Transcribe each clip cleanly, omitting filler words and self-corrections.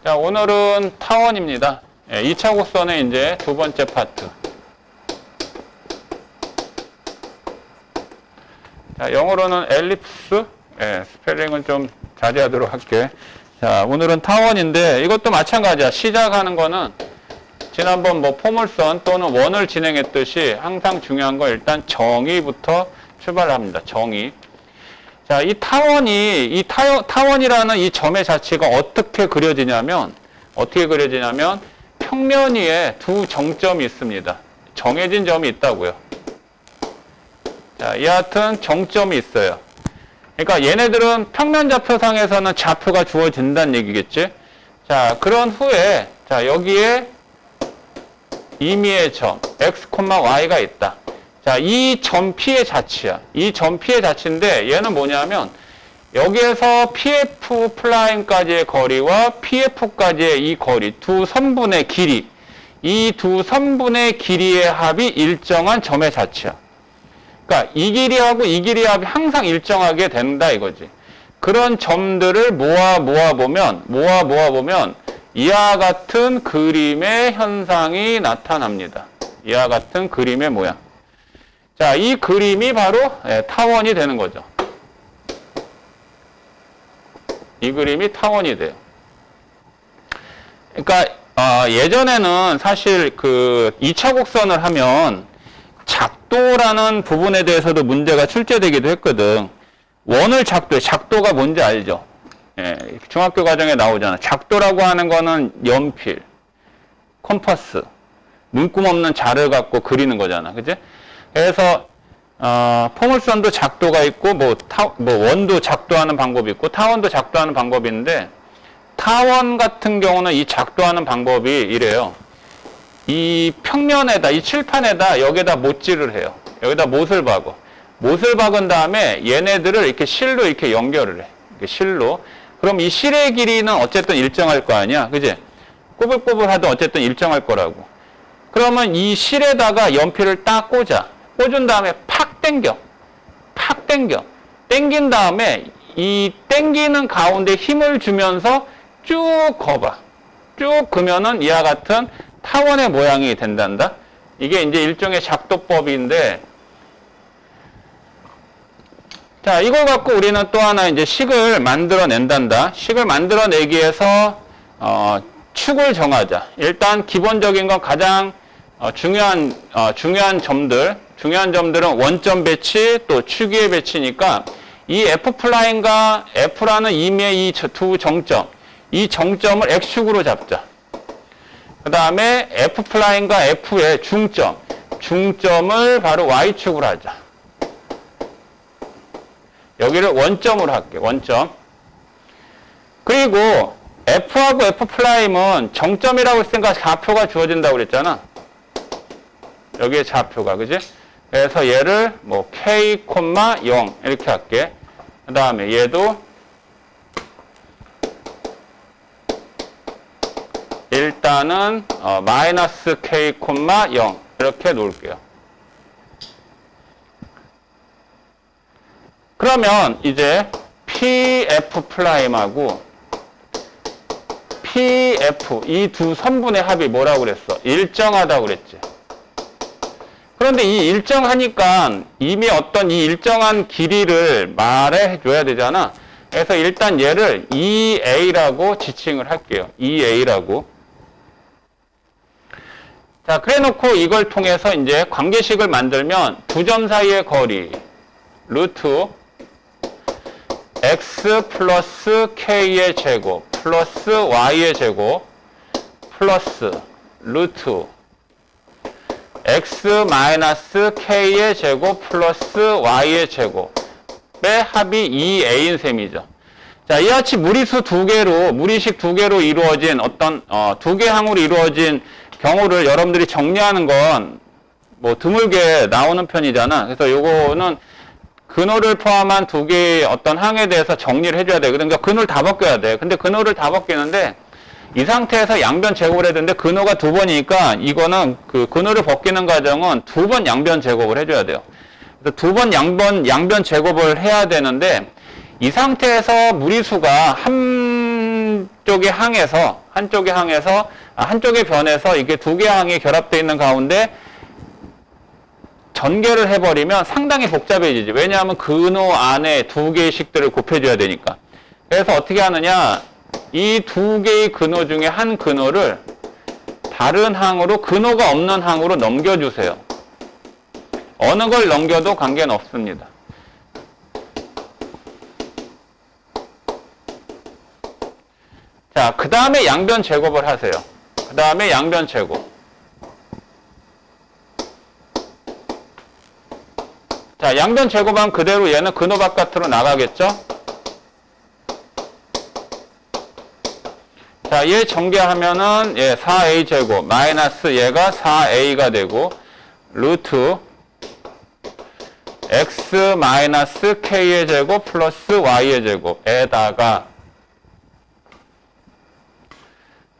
자, 오늘은 타원입니다. 2차 곡선의 이제 두 번째 파트. 자, 영어로는 엘립스. 스펠링은 좀 자제하도록 할게. 자, 오늘은 타원인데 이것도 마찬가지야. 시작하는 거는 지난번 뭐 포물선 또는 원을 진행했듯이 항상 중요한 건 일단 정의부터 출발합니다. 정의. 자, 이 타원이라는 이 점의 자체가 어떻게 그려지냐면 평면 위에 두 정점이 있습니다. 정해진 점이 있다고요. 자, 이 같은 정점이 있어요. 그러니까 얘네들은 평면 좌표상에서는 좌표가 주어진다는 얘기겠지. 자, 그런 후에 자, 여기에 임의의 점 x, y가 있다. 자, 이 점 P의 자치야. 이 점 P의 자치인데 얘는 뭐냐면 여기에서 PF'까지의 거리와 PF까지의 이 거리, 두 선분의 길이, 이 두 선분의 길이의 합이 일정한 점의 자치야. 그러니까 이 길이하고 이 길이의 합이 항상 일정하게 된다 이거지. 그런 점들을 모아보면 이와 같은 그림의 현상이 나타납니다. 이와 같은 그림의 모양. 자, 이 그림이 바로 타원이 되는 거죠. 이 그림이 타원이 돼요. 그러니까 예전에는 사실 그 2차 곡선을 하면 작도라는 부분에 대해서도 문제가 출제되기도 했거든. 원을 작도해. 작도가 뭔지 알죠? 중학교 과정에 나오잖아. 작도라고 하는 거는 연필, 컴퍼스, 문구 없는 자를 갖고 그리는 거잖아. 그치? 그래서 포물선도 작도가 있고 원도 작도하는 방법이 있고 타원도 작도하는 방법이 있는데 타원 같은 경우는 이 작도하는 방법이 이래요. 이 평면에다 이 칠판에다 여기다 못질을 해요. 여기다 못을 박어. 못을 박은 다음에 얘네들을 이렇게 실로 이렇게 연결을 해. 이렇게 실로. 그럼 이 실의 길이는 어쨌든 일정할 거 아니야. 그지? 꼬불꼬불하든 어쨌든 일정할 거라고. 그러면 이 실에다가 연필을 딱 꽂아. 꽂은 다음에 팍 당겨. 당긴 다음에 이 당기는 가운데 힘을 주면서 쭉 거봐. 쭉 그면은 이와 같은 타원의 모양이 된단다. 이게 이제 일종의 작도법인데, 자, 이걸 갖고 우리는 또 하나 이제 식을 만들어낸단다. 식을 만들어내기 위해서, 축을 정하자. 일단 기본적인 건 가장 중요한 점들은 원점 배치 또 축의 배치니까 이 F'과 F라는 임의의 이 두 정점, 이 정점을 X축으로 잡자. 그 다음에 F'과 F의 중점을 바로 Y축으로 하자. 여기를 원점으로 할게, 원점. 그리고 F하고 F'은 정점이라고 했으니까 좌표가 주어진다고 그랬잖아. 여기에 좌표가, 그지? 그래서 얘를 뭐 K, 0 이렇게 할게. 그 다음에 얘도 일단은 마이너스 K, 0 이렇게 놓을게요. 그러면 이제 PF'하고 PF 이 두 선분의 합이 뭐라고 그랬어? 일정하다고 그랬지. 그런데 이 일정하니까 이미 어떤 이 일정한 길이를 말해줘야 되잖아. 그래서 일단 얘를 EA라고 지칭을 할게요. EA라고. 자, 그래 놓고 이걸 통해서 이제 관계식을 만들면 두 점 사이의 거리 루트 x 플러스 k의 제곱 플러스 y의 제곱 플러스 루트 x 마이너스 k의 제곱 플러스 y의 제곱의 합이 2a인 셈이죠. 자, 이같이 무리식 두 개로 이루어진 어떤 두 개 항으로 이루어진 경우를 여러분들이 정리하는 건 뭐 드물게 나오는 편이잖아. 그래서 요거는 근호를 포함한 두 개의 어떤 항에 대해서 정리를 해줘야 돼. 그러니까 근호를 다 벗겨야 돼. 근데 근호를 다 벗기는데 이 상태에서 양변 제곱을 해야 되는데 근호가 두 번이니까 이거는 그 근호를 벗기는 과정은 두 번 양변 제곱을 해줘야 돼요. 그래서 두 번 양변 제곱을 해야 되는데 이 상태에서 무리수가 한쪽의 항에서 한쪽의 항에서 한쪽의 변에서 이게 두 개의 항이 결합되어 있는 가운데 전개를 해버리면 상당히 복잡해지지. 왜냐하면 근호 안에 두 개의 식들을 곱해줘야 되니까. 그래서 어떻게 하느냐, 이 두 개의 근호 중에 한 근호를 다른 항으로, 근호가 없는 항으로 넘겨주세요. 어느 걸 넘겨도 관계는 없습니다. 자, 그 다음에 양변 제곱을 하세요. 그 다음에 양변 제곱. 자, 양변 제곱하면 그대로 얘는 근호 바깥으로 나가겠죠? 자, 얘 전개하면은, 4a 제곱, 마이너스 얘가 4a가 되고, 루트, x 마이너스 k의 제곱 플러스 y의 제곱에다가,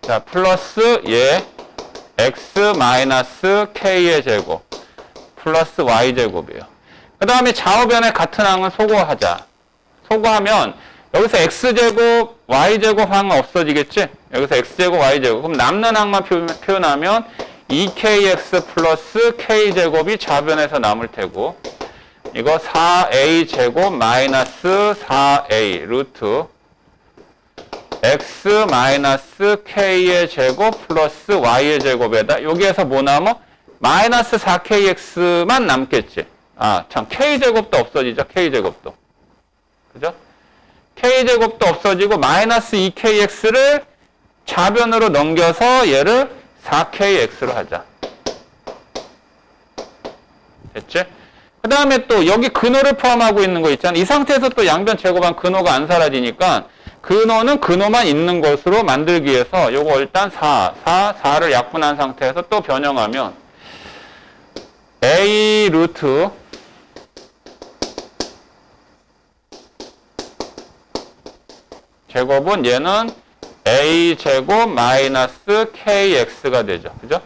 자, 플러스 x 마이너스 k의 제곱, 플러스 y 제곱이에요. 그 다음에 좌우변의 같은 항은 소거하자. 소거하면 여기서 x제곱, y제곱 항은 없어지겠지? 여기서 x제곱, y제곱. 그럼 남는 항만 표현하면 2kx 플러스 k제곱이 좌변에서 남을 테고, 이거 4a제곱 마이너스 4a 루트 x 마이너스 k의 제곱 플러스 y의 제곱에다 여기에서 뭐 남어? 마이너스 4kx만 남겠지. 참, k제곱도 없어지죠, k제곱도. 그죠? k제곱도 없어지고, 마이너스 2kx를 좌변으로 넘겨서 얘를 4kx로 하자. 됐지? 그 다음에 또 여기 근호를 포함하고 있는 거 있잖아. 이 상태에서 또 양변 제곱한 근호가 안 사라지니까, 근호는 근호만 있는 것으로 만들기 위해서 요거 일단 4를 약분한 상태에서 또 변형하면, a 루트 제곱은 얘는 a 제곱 마이너스 kx가 되죠. 그죠?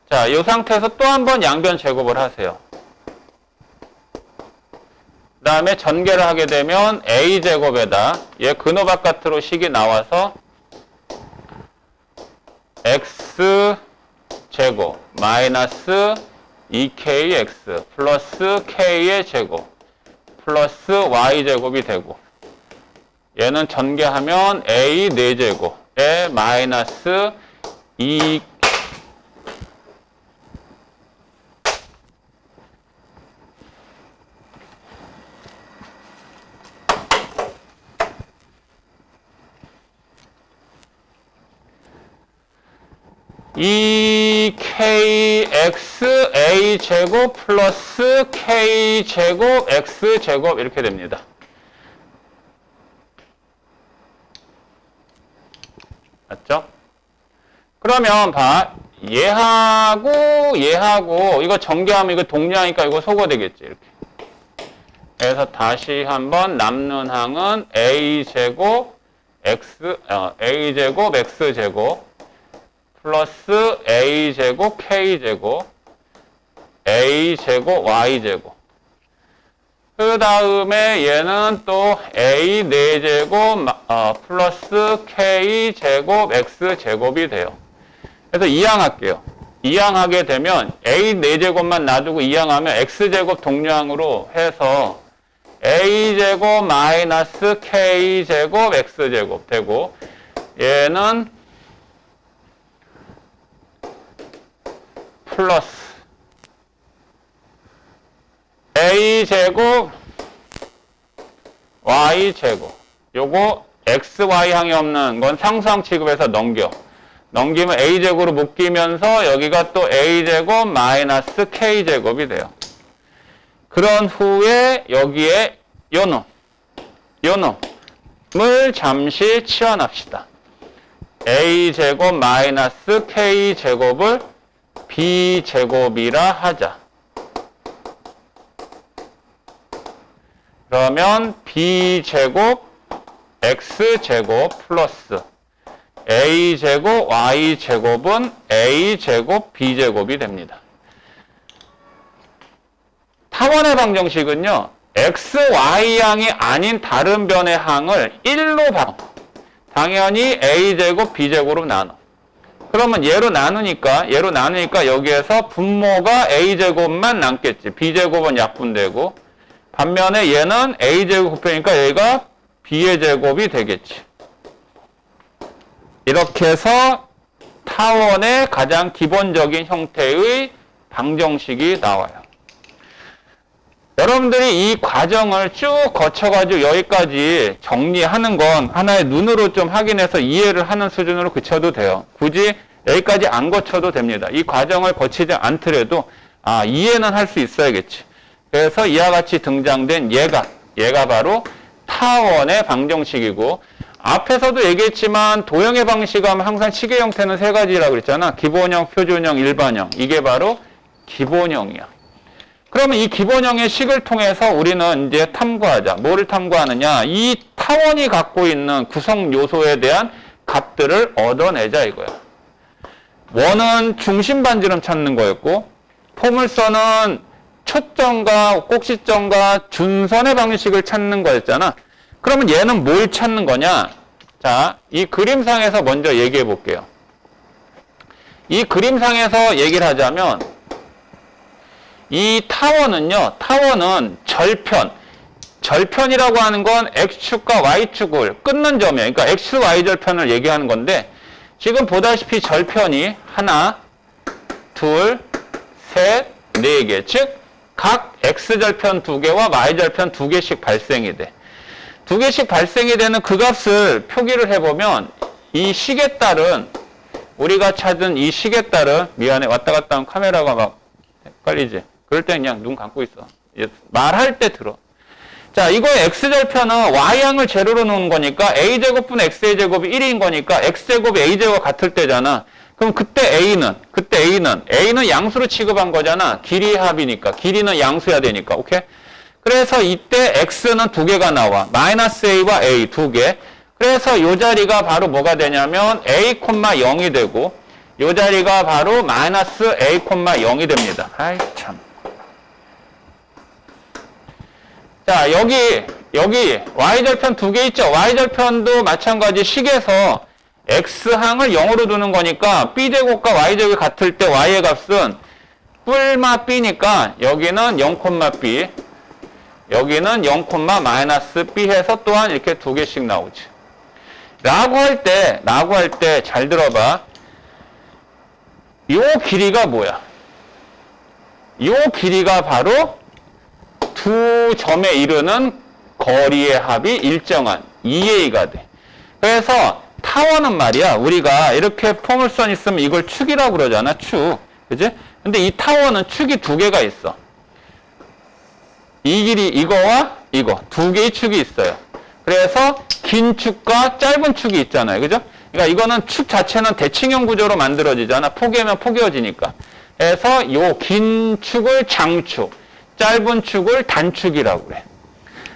자, 이 상태에서 또 한 번 양변 제곱을 하세요. 그 다음에 전개를 하게 되면 a 제곱에다 얘 근호 바깥으로 식이 나와서 x 제곱 마이너스 2kx 플러스 k의 제곱 플러스 y제곱이 되고, 얘는 전개하면 a 4제곱에 마이너스 2 2kx a제곱 플러스 k제곱 x제곱 이렇게 됩니다. 맞죠? 그러면 얘하고 이거 전개하면 이거 동류하니까 이거 소거되겠지, 이렇게. 그래서 다시 한번 남는 항은 a제곱 a제곱 x제곱 플러스 a제곱 k제곱 a제곱 y제곱. 그 다음에 얘는 또 a 4제곱 플러스 k제곱 x제곱이 돼요. 그래서 이항할게요. 이항하게 되면 a 4제곱만 놔두고 이항하면 x제곱 동류항으로 해서 a제곱 마이너스 k제곱 x제곱 되고, 얘는 플러스 a제곱 y제곱. 요거 xy항이 없는 건 상수항 취급해서 넘기면 a제곱으로 묶이면서 여기가 또 a제곱 마이너스 k제곱이 돼요. 그런 후에 여기에 요놈을 잠시 치환합시다. a제곱 마이너스 k제곱을 b제곱이라 하자. 그러면 b제곱 x제곱 플러스 a제곱 y제곱은 a제곱 b제곱이 됩니다. 타원의 방정식은요, x, y항이 아닌 다른 변의 항을 1로 당연히 a제곱 b제곱으로 나눠. 그러면 얘로 나누니까 여기에서 분모가 a제곱만 남겠지. b제곱은 약분되고 반면에 얘는 a제곱 곱하니까 얘가 b의 제곱이 되겠지. 이렇게 해서 타원의 가장 기본적인 형태의 방정식이 나와요. 여러분들이 이 과정을 쭉 거쳐가지고 여기까지 정리하는 건 하나의 눈으로 좀 확인해서 이해를 하는 수준으로 그쳐도 돼요. 굳이 여기까지 안 거쳐도 됩니다. 이 과정을 거치지 않더라도 이해는 할 수 있어야겠지. 그래서 이와 같이 등장된 얘가 바로 타원의 방정식이고, 앞에서도 얘기했지만 도형의 방식하면 항상 식의 형태는 세 가지라고 그랬잖아. 기본형, 표준형, 일반형. 이게 바로 기본형이야. 그러면 이 기본형의 식을 통해서 우리는 이제 탐구하자. 뭐를 탐구하느냐? 이 타원이 갖고 있는 구성 요소에 대한 값들을 얻어내자 이거야. 원은 중심 반지름 찾는 거였고, 포물선은 초점과 꼭지점과 준선의 방식을 찾는 거였잖아. 그러면 얘는 뭘 찾는 거냐? 자, 이 그림상에서 먼저 얘기해 볼게요. 이 그림상에서 얘기를 하자면 이 타원은 절편이라고 하는 건 X축과 Y축을 끊는 점이에요. 그러니까 X, Y 절편을 얘기하는 건데, 지금 보다시피 절편이 하나, 둘, 셋, 네 개. 즉, 각 X절편 2개와 Y절편 2개씩 발생이 돼. 2개씩 발생이 되는 그 값을 표기를 해보면, 이 식에 따른, 우리가 찾은 이 식에 따른, 미안해, 왔다 갔다 하면 카메라가 막 헷갈리지? 그럴 땐 그냥 눈 감고 있어. 말할 때 들어. 자, 이거의 X절편은 Y항을 제로로 놓은 거니까 A제곱분의 XA제곱이 1인 거니까 X제곱이 A제곱과 같을 때잖아. 그럼 그때 A는 양수로 취급한 거잖아. 길이 합이니까. 길이는 양수야 되니까. 오케이? 그래서 이때 X는 2개가 나와. 마이너스 A와 A 2개. 그래서 이 자리가 바로 뭐가 되냐면 A, 0이 되고, 이 자리가 바로 마이너스 A, 0이 됩니다. 아이, 참. 자, 여기 Y절편 2개 있죠? Y절편도 마찬가지 식에서 X항을 0으로 두는 거니까 B제곱과 Y제곱이 같을 때 Y의 값은 뿔마 B니까 여기는 0,B, 여기는 0, 마이너스 B 해서 또한 이렇게 2개씩 나오지. 라고 할 때 잘 들어봐. 요 길이가 뭐야? 요 길이가 바로 두 점에 이르는 거리의 합이 일정한 2A가 돼. 그래서 타원은 말이야, 우리가 이렇게 포물선 있으면 이걸 축이라고 그러잖아, 축. 그지? 근데 이 타원은 축이 2개가 있어. 이 길이 이거와 이거 2개의 축이 있어요. 그래서 긴 축과 짧은 축이 있잖아요. 그죠? 그러니까 이거는 축 자체는 대칭형 구조로 만들어지잖아. 포개면 포개어지니까. 그래서 요 긴 축을 장축, 짧은 축을 단축이라고 그래.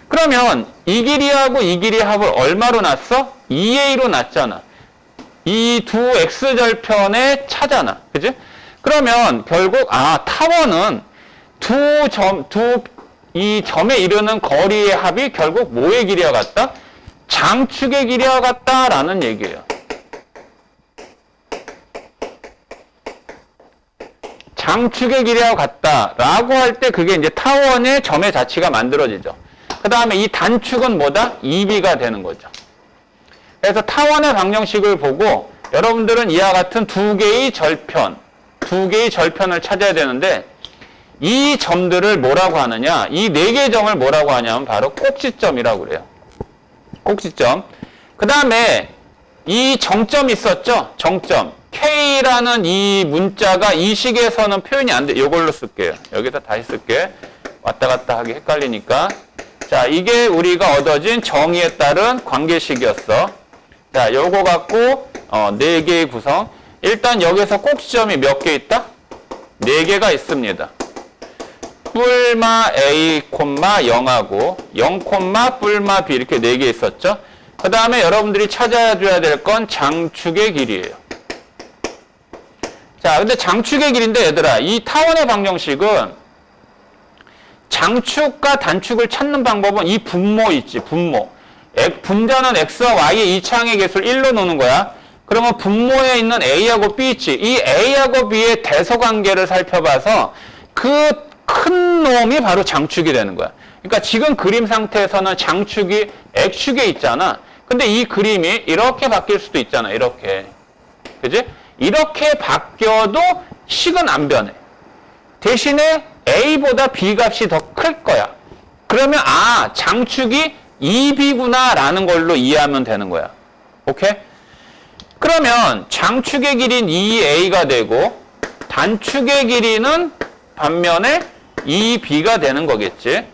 그러면 이 길이하고 이 길이 합을 얼마로 놨어? 2A로 놨잖아. 이 두 X절편의 차잖아. 그지? 그러면 결국 타원은 이 점에 이르는 거리의 합이 결국 뭐의 길이와 같다? 장축의 길이와 같다라는 얘기예요. 장축의 길이와 같다라고 할 때 그게 이제 타원의 점의 자치가 만들어지죠. 그 다음에 이 단축은 뭐다? 2B가 되는 거죠. 그래서 타원의 방정식을 보고 여러분들은 이와 같은 2개의 절편을 찾아야 되는데, 이 점들을 뭐라고 하느냐? 이 4개의 점을 뭐라고 하냐면 바로 꼭지점이라고 그래요. 꼭지점. 그 다음에 이 정점 있었죠? 정점. K라는 이 문자가 이 식에서는 표현이 안 돼. 이걸로 쓸게요. 여기다 다시 쓸게. 왔다 갔다 하기 헷갈리니까. 자, 이게 우리가 얻어진 정의에 따른 관계식이었어. 자, 요거 갖고 4개의 구성. 일단 여기서 꼭지점이 몇 개 있다? 4개가 있습니다. 뿔마 A, 0하고 0, 뿔마 B 이렇게 4개 있었죠. 그 다음에 여러분들이 찾아줘야 될 건 장축의 길이에요. 자, 근데 장축의 길인데 얘들아, 이 타원의 방정식은 장축과 단축을 찾는 방법은 이 분모 있지, 분모. 분자는 x와 y의 이차항의 개수를 1로 놓는 거야. 그러면 분모에 있는 a하고 b 있지. 이 a하고 b의 대소관계를 살펴봐서 그 큰 놈이 바로 장축이 되는 거야. 그러니까 지금 그림 상태에서는 장축이 x축에 있잖아. 근데 이 그림이 이렇게 바뀔 수도 있잖아. 이렇게. 그지? 이렇게 바뀌어도 식은 안 변해. 대신에 a보다 b 값이 더 클 거야. 그러면 장축이 2b구나 라는 걸로 이해하면 되는 거야. 오케이? 그러면 장축의 길이는 2a가 되고 단축의 길이는 반면에 2b가 되는 거겠지.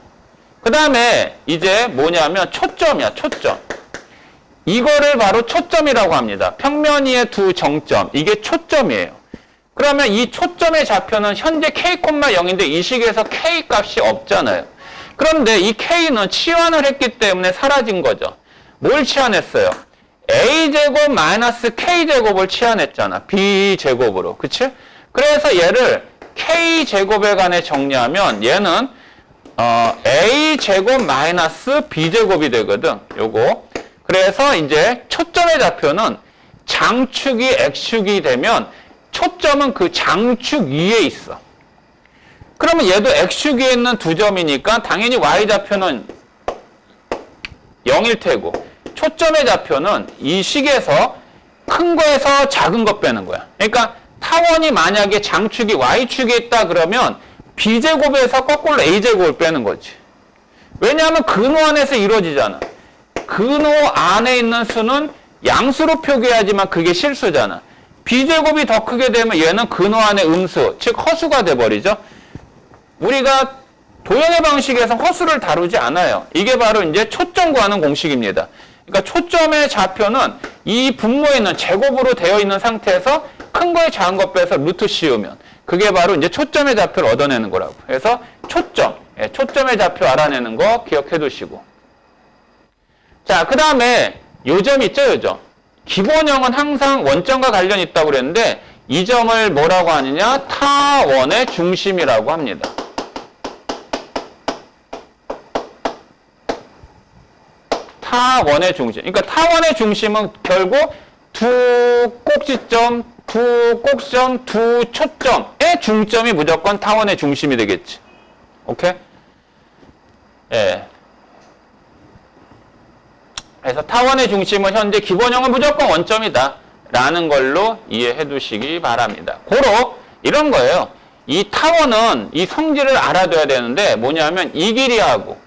그 다음에 이제 뭐냐면 초점이야. 초점. 이거를 바로 초점이라고 합니다. 평면 위의 두 정점. 이게 초점이에요. 그러면 이 초점의 좌표는 현재 k,0인데 이 식에서 k 값이 없잖아요. 그런데 이 k는 치환을 했기 때문에 사라진 거죠. 뭘 치환했어요? a제곱 마이너스 k제곱을 치환했잖아. b제곱으로. 그치? 그래서 얘를 k제곱에 관해 정리하면 얘는 a제곱 마이너스 b제곱이 되거든. 요거. 그래서 이제 초점의 좌표는 장축이 x축이 되면 초점은 그 장축 위에 있어. 그러면 얘도 x축 위에 있는 두 점이니까 당연히 y좌표는 0일 테고 초점의 좌표는 이 식에서 큰 거에서 작은 거 빼는 거야. 그러니까 타원이 만약에 장축이 y축에 있다 그러면 b제곱에서 거꾸로 a제곱을 빼는 거지. 왜냐하면 근호 안에서 이루어지잖아. 근호 안에 있는 수는 양수로 표기해야지만 그게 실수잖아. b제곱이 더 크게 되면 얘는 근호 안의 음수, 즉 허수가 돼버리죠. 우리가 도형의 방식에서 허수를 다루지 않아요. 이게 바로 이제 초점 구하는 공식입니다. 그러니까 초점의 좌표는 이 분모에 있는 제곱으로 되어 있는 상태에서 큰 거에 작은 거 빼서 루트 씌우면 그게 바로 이제 초점의 좌표를 얻어내는 거라고. 그래서 초점, 초점의 좌표 알아내는 거 기억해 두시고. 자, 그 다음에 요점 있죠, 요점. 기본형은 항상 원점과 관련이 있다고 그랬는데 이 점을 뭐라고 하느냐? 타원의 중심이라고 합니다. 타원의 중심. 그러니까 타원의 중심은 결국 두 꼭지점, 두 초점의 중점이 무조건 타원의 중심이 되겠지. 오케이? 예. 그래서 타원의 중심은 현재 기본형은 무조건 원점이다 라는 걸로 이해해 두시기 바랍니다. 고로 이런 거예요. 이 타원은 이 성질을 알아둬야 되는데 뭐냐면 이 길이하고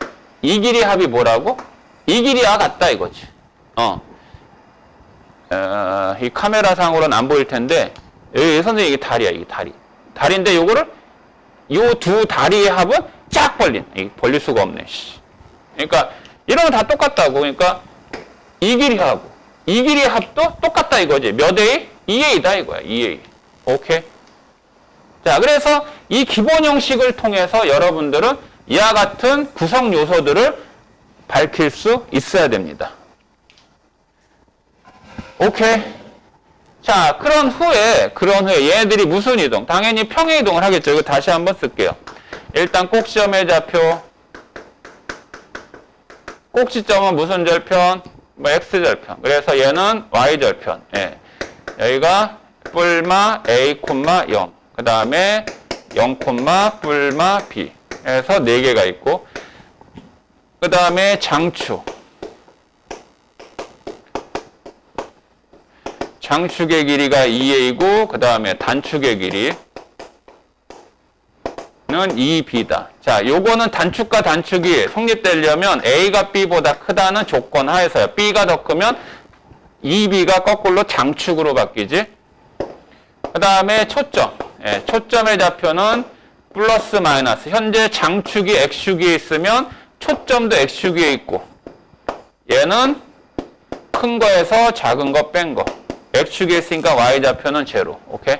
이 길이 합이 뭐라고? 이 길이와 같다 이거지. 이 카메라 상으로는 안 보일 텐데 여기 선생님 이게 다리야. 이게 다리. 다리인데 요거를 요 두 다리의 합은 쫙 벌린. 이게 벌릴 수가 없네. 그러니까 이런 거 다 똑같다고. 그러니까 이 길이하고 이 길이 합도 똑같다 이거지. 몇 A? 2A다 이거야. 2A. 오케이. 자, 그래서 이 기본 형식을 통해서 여러분들은 이와 같은 구성 요소들을 밝힐 수 있어야 됩니다. 오케이. 자, 그런 후에 얘네들이 무슨 이동? 당연히 평행 이동을 하겠죠. 이거 다시 한번 쓸게요. 일단 꼭지점의 좌표. 꼭지점은 무슨 절편? 뭐 x절편. 그래서 얘는 y절편. 예. 여기가 뿔마 a, 0. 그 다음에 0, 뿔마 b. 해서 4개가 있고. 그 다음에 장축. 장축의 길이가 2a이고 그 다음에 단축의 길이는 2b다. 자, 요거는 단축과 단축이 성립되려면 a가 b보다 크다는 조건 하에서요. b가 더 크면 2b가 거꾸로 장축으로 바뀌지. 그 다음에 초점. 예, 초점의 좌표는 플러스 마이너스. 현재 장축이 x축 위에 있으면 초점도 x축 위에 있고 얘는 큰 거에서 작은 거 뺀 거. x축에 있으니까 y좌표는 제로. 오케이?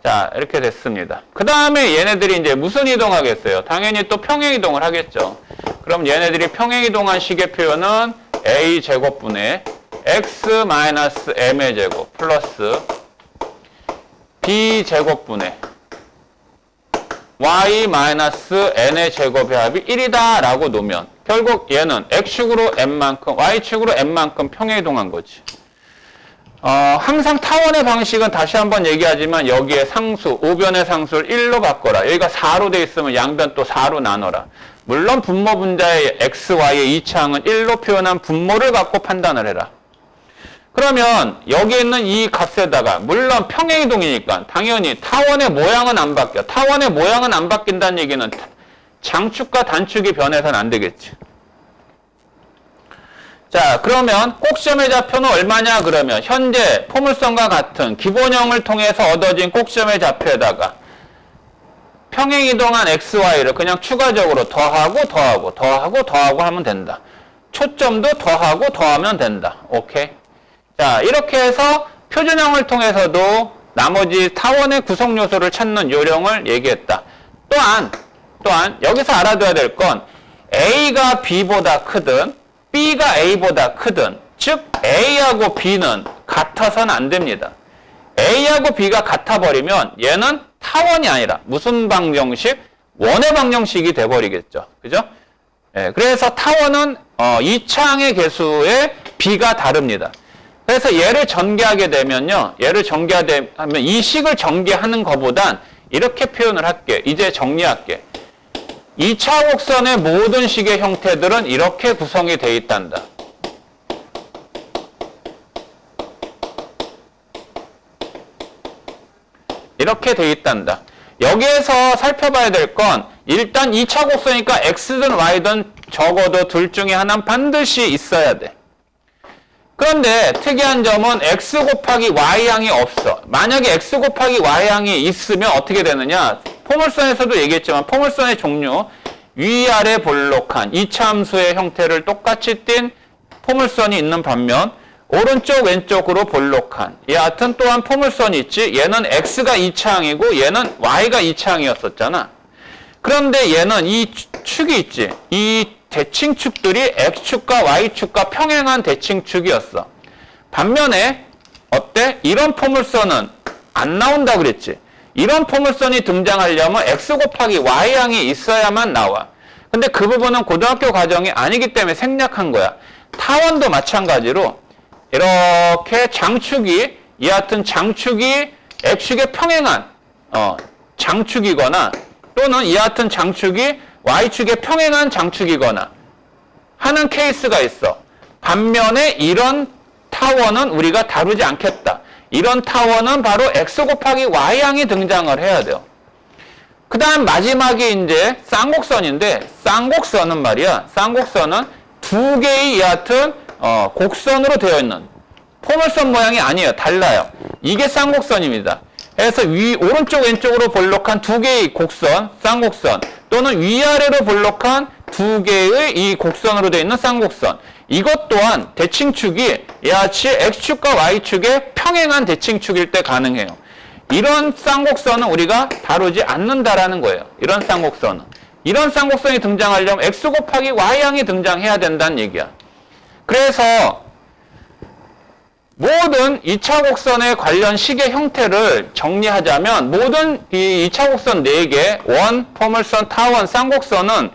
자, 이렇게 됐습니다. 그 다음에 얘네들이 이제 무슨 이동하겠어요? 당연히 또 평행 이동을 하겠죠. 그럼 얘네들이 평행 이동한 식의 표현은 a 제곱분의 x-m의 제곱 플러스 b 제곱분의 y-n의 제곱의 합이 1이다 라고 놓으면 결국 얘는 x축으로 n만큼 y축으로 n만큼 평행이동한 거지. 항상 타원의 방식은 다시 한번 얘기하지만 여기에 상수, 우변의 상수를 1로 바꿔라. 여기가 4로 돼 있으면 양변 또 4로 나눠라. 물론 분모 분자의 x, y의 이차항은 1로 표현한 분모를 갖고 판단을 해라. 그러면 여기 있는 이 값에다가 물론 평행이동이니까 당연히 타원의 모양은 안 바뀌어. 타원의 모양은 안 바뀐다는 얘기는 장축과 단축이 변해서는 안 되겠지. 자, 그러면 꼭지점의 좌표는 얼마냐 그러면 현재 포물선과 같은 기본형을 통해서 얻어진 꼭지점의 좌표에다가 평행이동한 xy를 그냥 추가적으로 더하고 하면 된다. 초점도 더하고 더하면 된다. 오케이. 자, 이렇게 해서 표준형을 통해서도 나머지 타원의 구성 요소를 찾는 요령을 얘기했다. 또한 여기서 알아둬야 될 건 A가 B보다 크든 B가 A보다 크든 즉 A하고 B는 같아서는 안 됩니다. A하고 B가 같아버리면 얘는 타원이 아니라 무슨 방정식? 원의 방정식이 돼버리겠죠. 그죠? 예, 그래서 타원은 이차항의 개수의 B가 다릅니다. 그래서 얘를 전개하게 되면요. 이 식을 전개하는 것보단 이렇게 표현을 할게. 이제 정리할게. 2차 곡선의 모든 식의 형태들은 이렇게 구성이 되어 있단다. 이렇게 되어 있단다. 여기에서 살펴봐야 될 건 일단 2차 곡선이니까 x든 y든 적어도 둘 중에 하나는 반드시 있어야 돼. 그런데 특이한 점은 x 곱하기 y항이 없어. 만약에 x 곱하기 y항이 있으면 어떻게 되느냐? 포물선에서도 얘기했지만 포물선의 종류 위아래 볼록한 이차함수의 형태를 똑같이 띈 포물선이 있는 반면 오른쪽 왼쪽으로 볼록한 여하튼 또한 포물선이 있지. 얘는 x가 이차항이고 얘는 y가 이차항이었었잖아. 그런데 얘는 이 축이 있지. 이 대칭축들이 x축과 y축과 평행한 대칭축이었어. 반면에 어때? 이런 포물선은 안 나온다 그랬지. 이런 포물선이 등장하려면 x 곱하기 y항이 있어야만 나와. 근데 그 부분은 고등학교 과정이 아니기 때문에 생략한 거야. 타원도 마찬가지로 이렇게 장축이 여하튼 장축이 x축에 평행한 장축이거나 또는 여하튼 장축이 y축에 평행한 장축이거나 하는 케이스가 있어. 반면에 이런 타원은 우리가 다루지 않겠다. 이런 타원은 바로 x 곱하기 y항이 등장을 해야 돼요. 그 다음 마지막이 이제 쌍곡선인데 쌍곡선은 말이야. 쌍곡선은 두 개의 여하튼 곡선으로 되어 있는 포물선 모양이 아니에요. 달라요. 이게 쌍곡선입니다. 그래서 오른쪽 왼쪽으로 볼록한 두 개의 곡선, 쌍곡선 또는 위아래로 볼록한 두 개의 이 곡선으로 되어 있는 쌍곡선. 이것 또한 대칭축이 이같이 x축과 y축의 평행한 대칭축일 때 가능해요. 이런 쌍곡선은 우리가 다루지 않는다라는 거예요. 이런 쌍곡선은. 이런 쌍곡선이 등장하려면 x 곱하기 y항이 등장해야 된다는 얘기야. 그래서 모든 2차 곡선의 관련 식의 형태를 정리하자면 모든 이 2차 곡선 4개, 원, 포물선, 타원, 쌍곡선은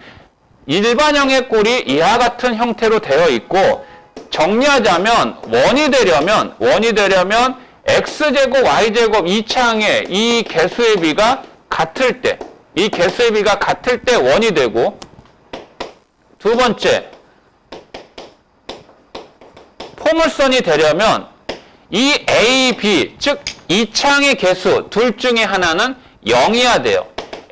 일반형의 꼴이 이와 같은 형태로 되어 있고 정리하자면 원이 되려면 x제곱, y제곱 2차항의 이 개수의 비가 같을 때 이 개수의 비가 같을 때 원이 되고 두 번째 포물선이 되려면 이 A, B, 즉 2차항의 개수 둘 중에 하나는 0이어야 돼요.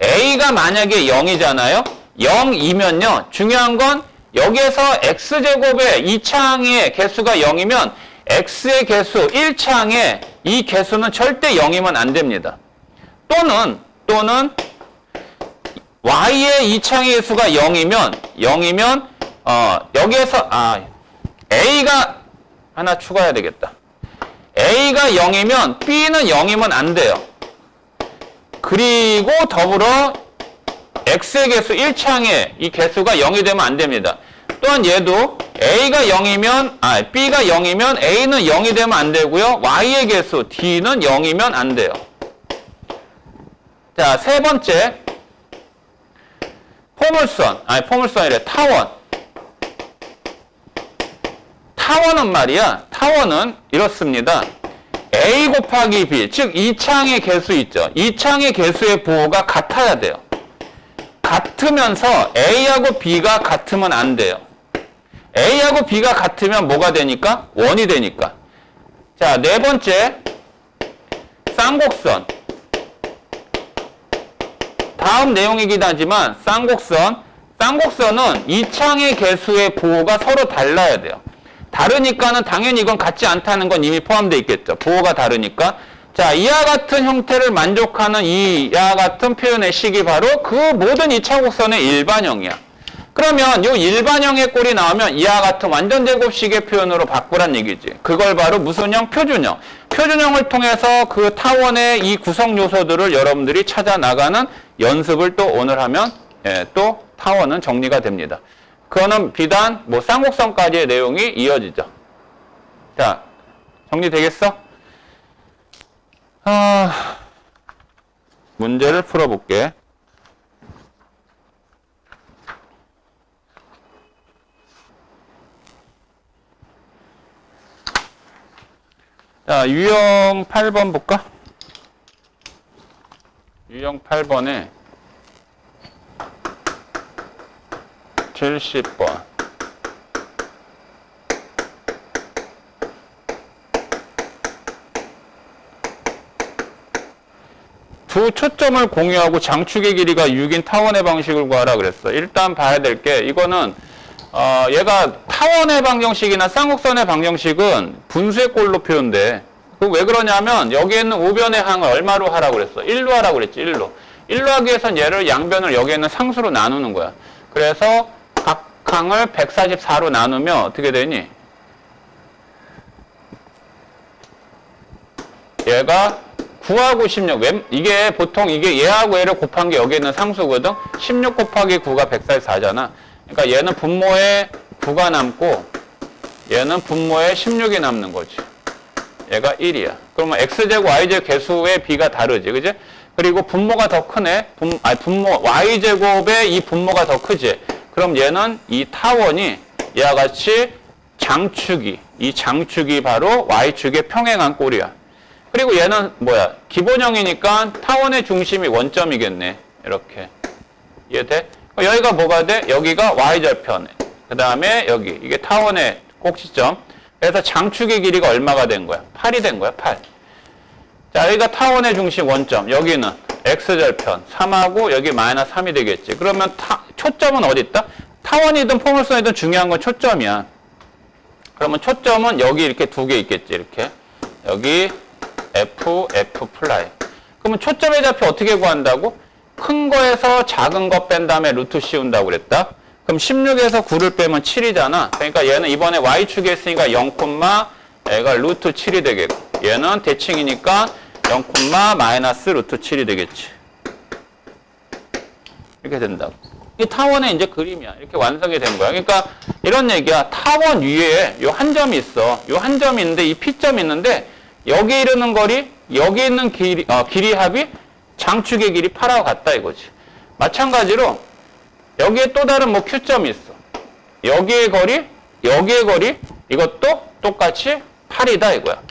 A가 만약에 0이잖아요. 0이면요. 중요한 건 여기에서 x제곱의 2차항의 개수가 0이면 x의 개수 1차항의 이 개수는 절대 0이면 안 됩니다. 또는 y의 2차항의 개수가 0이면 여기에서 a가 하나 추가해야 되겠다. a가 0이면 b는 0이면 안 돼요. 그리고 더불어 x의 개수 1차항의 이 개수가 0이 되면 안 됩니다. 또한 얘도 a가 0이면 b가 0이면 a는 0이 되면 안 되고요. y의 개수 d는 0이면 안 돼요. 자, 세 번째 포물선이래. 타원은 말이야. 타원은 이렇습니다. A 곱하기 B, 즉 이창의 개수 있죠. 이창의 개수의 부호가 같아야 돼요. 같으면서 A하고 B가 같으면 안 돼요. A하고 B가 같으면 뭐가 되니까? 원이 되니까. 자, 네 번째. 쌍곡선. 다음 내용이긴 하지만 쌍곡선은 이창의 개수의 부호가 서로 달라야 돼요. 다르니까는 당연히 이건 같지 않다는 건 이미 포함되어 있겠죠. 부호가 다르니까. 자, 이와 같은 형태를 만족하는 이와 같은 표현의 식이 바로 그 모든 2차 곡선의 일반형이야. 그러면 이 일반형의 꼴이 나오면 이와 같은 완전 제곱식의 표현으로 바꾸란 얘기지. 그걸 바로 무슨 형? 표준형. 표준형을 통해서 그 타원의 이 구성 요소들을 여러분들이 찾아 나가는 연습을 또 오늘 하면 또 타원은 정리가 됩니다. 그거는 비단 쌍곡선까지의 내용이 이어지죠. 자, 정리되겠어? 문제를 풀어볼게. 자, 유형 8번 볼까? 유형 8번에 70번. 두 초점을 공유하고 장축의 길이가 6인 타원의 방식을 구하라 그랬어. 일단 봐야 될 게 이거는 얘가 타원의 방정식이나 쌍곡선의 방정식은 분수의 꼴로 표현돼. 왜 그러냐면 여기에 있는 우변의 항을 얼마로 하라고 그랬어? 1로 하라고 그랬지. 1로. 1로 하기 위해선 얘를 양변을 여기에 있는 상수로 나누는 거야. 그래서 각 항을 144로 나누면 어떻게 되니? 얘가 9하고 16. 이게 보통 얘하고 얘를 곱한 게 여기에 있는 상수거든. 16 곱하기 9가 144잖아. 그러니까 얘는 분모에 9가 남고 얘는 분모에 16이 남는 거지. 얘가 1이야. 그러면 x제곱 y제곱 개수의 비가 다르지. 그지? 그리고 분모가 더 크네. 분모 y제곱의 이 분모가 더 크지. 그럼 얘는 이 타원이 얘와 같이 이 장축이 바로 y축의 평행한 꼴이야. 그리고 얘는 뭐야? 기본형이니까 타원의 중심이 원점이겠네. 이렇게. 이해돼? 여기가 뭐가 돼? 여기가 y절편. 그 다음에 여기. 이게 타원의 꼭지점. 그래서 장축의 길이가 얼마가 된 거야? 8이 된 거야, 8. 자, 여기가 타원의 중심 원점. 여기는 x절편 3하고 여기 마이너스 3이 되겠지. 그러면 초점은 어디 있다? 타원이든 포물선이든 중요한 건 초점이야. 그러면 초점은 여기 이렇게 두 개 있겠지. 이렇게. 여기 F 플라이. 그러면 초점의 좌표 어떻게 구한다고? 큰 거에서 작은 거 뺀 다음에 루트 씌운다고 그랬다. 그럼 16에서 9를 빼면 7이잖아. 그러니까 얘는 이번에 y축에 있으니까 0, 얘가 루트 7이 되겠고 얘는 대칭이니까 0, 마이너스 루트 7이 되겠지. 이렇게 된다고. 이 타원의 이제 그림이야. 이렇게 완성이 된 거야. 그러니까 이런 얘기야. 타원 위에 요 한 점이 있어. 요 한 점이 있는데 이 P점이 있는데 여기 이르는 거리, 여기 있는 길이 합이 장축의 길이 8하고 같다 이거지. 마찬가지로 여기에 또 다른 Q점이 있어. 여기의 거리, 이것도 똑같이 8이다 이거야.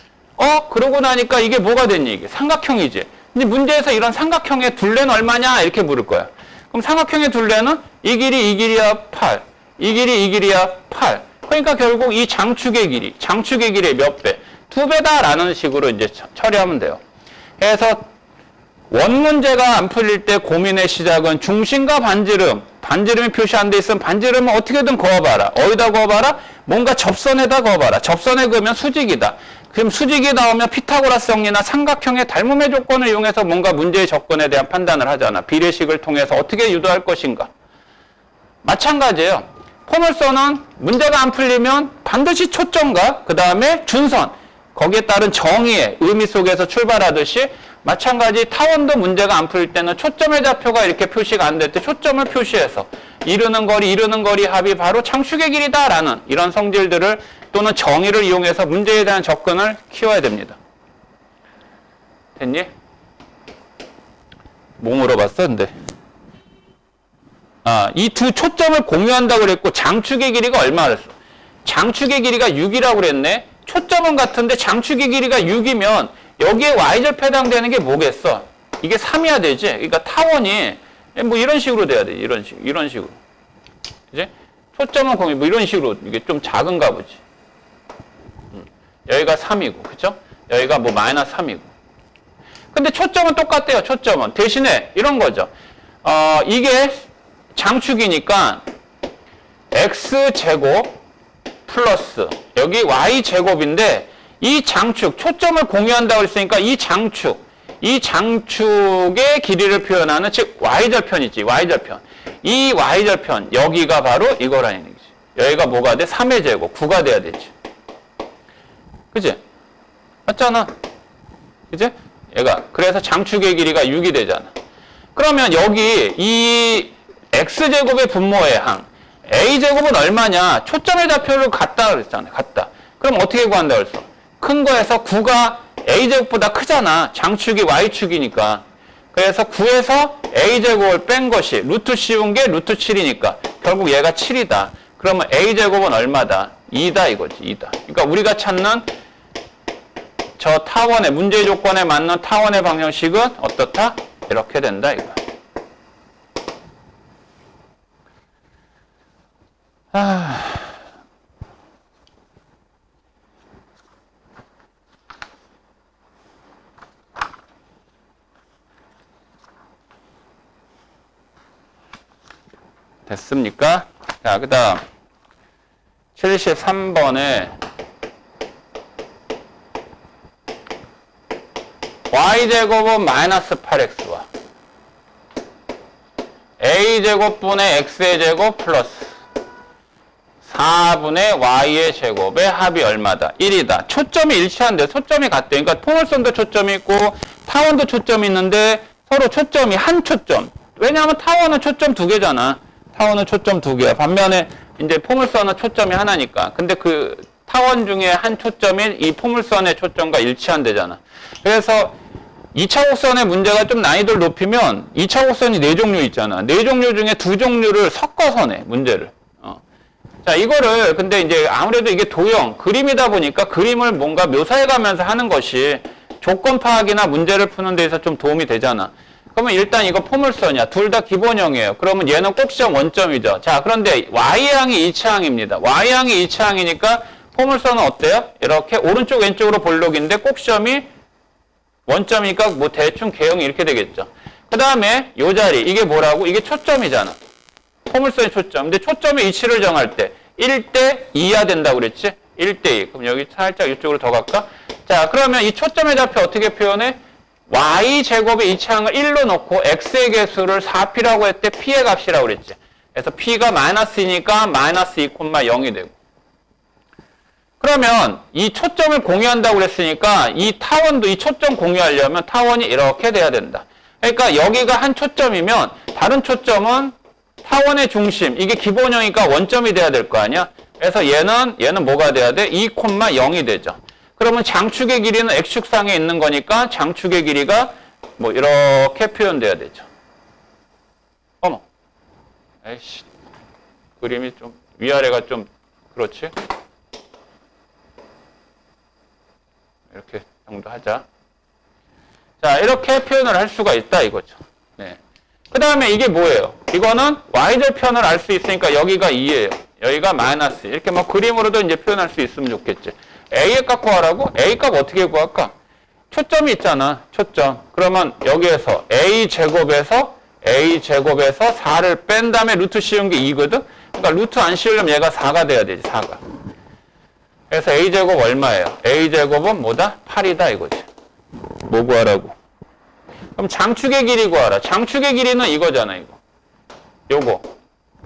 그러고 나니까 이게 뭐가 됐니? 이게 삼각형이지. 근데 문제에서 이런 삼각형의 둘레는 얼마냐? 이렇게 물을 거야. 그럼 삼각형의 둘레는 이 길이야 8. 이 길이야 8. 그러니까 결국 이 장축의 길이의 몇 배? 2배다라는 식으로 이제 처리하면 돼요. 그래서 원 문제가 안 풀릴 때 고민의 시작은 중심과 반지름이 표시 안 돼 있으면 반지름은 어떻게든 그어봐라. 어디다 그어봐라? 뭔가 접선에다 그어봐라. 접선에 그으면 수직이다. 그럼 수직이 나오면 피타고라스 정리나 삼각형의 닮음의 조건을 이용해서 뭔가 문제의 접근에 대한 판단을 하잖아. 비례식을 통해서 어떻게 유도할 것인가. 마찬가지예요. 포물선은 문제가 안 풀리면 반드시 초점과 그 다음에 준선, 거기에 따른 정의의 의미 속에서 출발하듯이 마찬가지 타원도 문제가 안 풀릴 때는 초점의 좌표가 이렇게 표시가 안 될 때 초점을 표시해서 이르는 거리 합이 바로 장축의 길이다라는 이런 성질들을 또는 정의를 이용해서 문제에 대한 접근을 키워야 됩니다. 됐니? 뭐 물어봤어, 근데? 이 두 초점을 공유한다고 그랬고 장축의 길이가 얼마 그랬어? 장축의 길이가 6이라고 그랬네. 초점은 같은데 장축의 길이가 6이면 여기에 y절표 해당되는 게 뭐겠어? 이게 3이야 되지? 그러니까 타원이 뭐 이런 식으로 돼야 돼. 이런 식으로. 그지? 초점은 공유 뭐 이런 식으로 이게 좀 작은가 보지. 여기가 3이고, 그쵸? 여기가 뭐 마이너스 3이고. 근데 초점은 똑같대요, 초점은. 대신에 이런 거죠. 이게 장축이니까 x제곱 플러스 여기 y제곱인데 이 장축, 초점을 공유한다고 했으니까 이 장축의 길이를 표현하는 즉 y절편 있지, y절편. 이 y절편, 여기가 바로 이거라는 얘기지. 여기가 뭐가 돼? 3의 제곱, 9가 돼야 되지. 그치? 맞잖아. 그치? 얘가. 그래서 장축의 길이가 6이 되잖아. 그러면 여기 이 x제곱의 분모의 항, a제곱은 얼마냐? 초점의 좌표를 같다 그랬잖아. 같다. 그럼 어떻게 구한다 그랬어? 큰 거에서 9가 a제곱보다 크잖아. 장축이 y축이니까. 그래서 9에서 a제곱을 뺀 것이 루트 씌운 게 루트 7이니까 결국 얘가 7이다. 그러면 a제곱은 얼마다? 2다 이거지. 2다. 그러니까 우리가 찾는 저 타원의 문제 조건에 맞는 타원의 방정식은 어떻다? 이렇게 된다 이거야. 됐습니까? 자, 그 다음 73번에 y제곱은 마이너스 8x와 a제곱분의 x의 제곱 플러스 4분의 y의 제곱의 합이 얼마다? 1이다. 초점이 일치한데 초점이 같대. 그러니까 포물선도 초점이 있고 타원도 초점이 있는데 서로 초점이 한 초점. 왜냐하면 타원은 초점 2개잖아. 타원은 초점 2개야. 반면에 이제 포물선은 초점이 하나니까. 근데 그 타원 중에 한 초점이 이 포물선의 초점과 일치한대잖아. 그래서 2차 곡선의 문제가 좀 난이도를 높이면 2차 곡선이 4종류 있잖아. 4종류 중에 2종류를 섞어서 내, 문제를. 자, 이거를 근데 이제 아무래도 이게 도형, 그림이다 보니까 그림을 뭔가 묘사해 가면서 하는 것이 조건 파악이나 문제를 푸는 데서 좀 도움이 되잖아. 그러면 일단 이거 포물선이야. 둘 다 기본형이에요. 그러면 얘는 꼭지점 원점이죠. 자, 그런데 y항이 2차항입니다. y항이 2차항이니까 포물선은 어때요? 이렇게 오른쪽 왼쪽으로 볼록인데 꼭지점이 원점이니까 뭐 대충 개형이 이렇게 되겠죠. 그 다음에 요 자리, 이게 뭐라고? 이게 초점이잖아. 포물선의 초점. 근데 초점의 위치를 정할 때 1대 2야 된다고 그랬지? 1대 2. 그럼 여기 살짝 이쪽으로 더 갈까? 자, 그러면 이 초점의 좌표 어떻게 표현해? y제곱의 2차항을 1로 놓고 x의 개수를 4p라고 했대. p의 값이라고 그랬지. 그래서 p가 마이너스이니까 마이너스 2,0이 되고. 그러면 이 초점을 공유한다고 그랬으니까 이 타원도 이 초점 공유하려면 타원이 이렇게 돼야 된다. 그러니까 여기가 한 초점이면 다른 초점은 타원의 중심, 이게 기본형이니까 원점이 돼야 될 거 아니야? 그래서 얘는 뭐가 돼야 돼? 2,0이 되죠. 그러면 장축의 길이는 x축상에 있는 거니까 장축의 길이가 뭐 이렇게 표현돼야 되죠. 어머. 에이씨. 그림이 좀 위아래가 좀 그렇지? 이렇게 정도 하자. 자, 이렇게 표현을 할 수가 있다 이거죠. 네. 그 다음에 이게 뭐예요? 이거는 y절편을 알 수 있으니까 여기가 2예요. 여기가 마이너스. 이렇게 뭐 그림으로도 이제 표현할 수 있으면 좋겠지. a의 값 구하라고? a 값 어떻게 구할까? 초점이 있잖아. 초점. 그러면 여기에서 a제곱에서 4를 뺀 다음에 루트 씌운 게 2거든? 그러니까 루트 안 씌우려면 얘가 4가 돼야 되지. 4가. 그래서 a제곱 얼마예요? a제곱은 뭐다? 8이다 이거지. 뭐 구하라고? 그럼 장축의 길이 구하라. 장축의 길이는 이거잖아, 이거. 요거.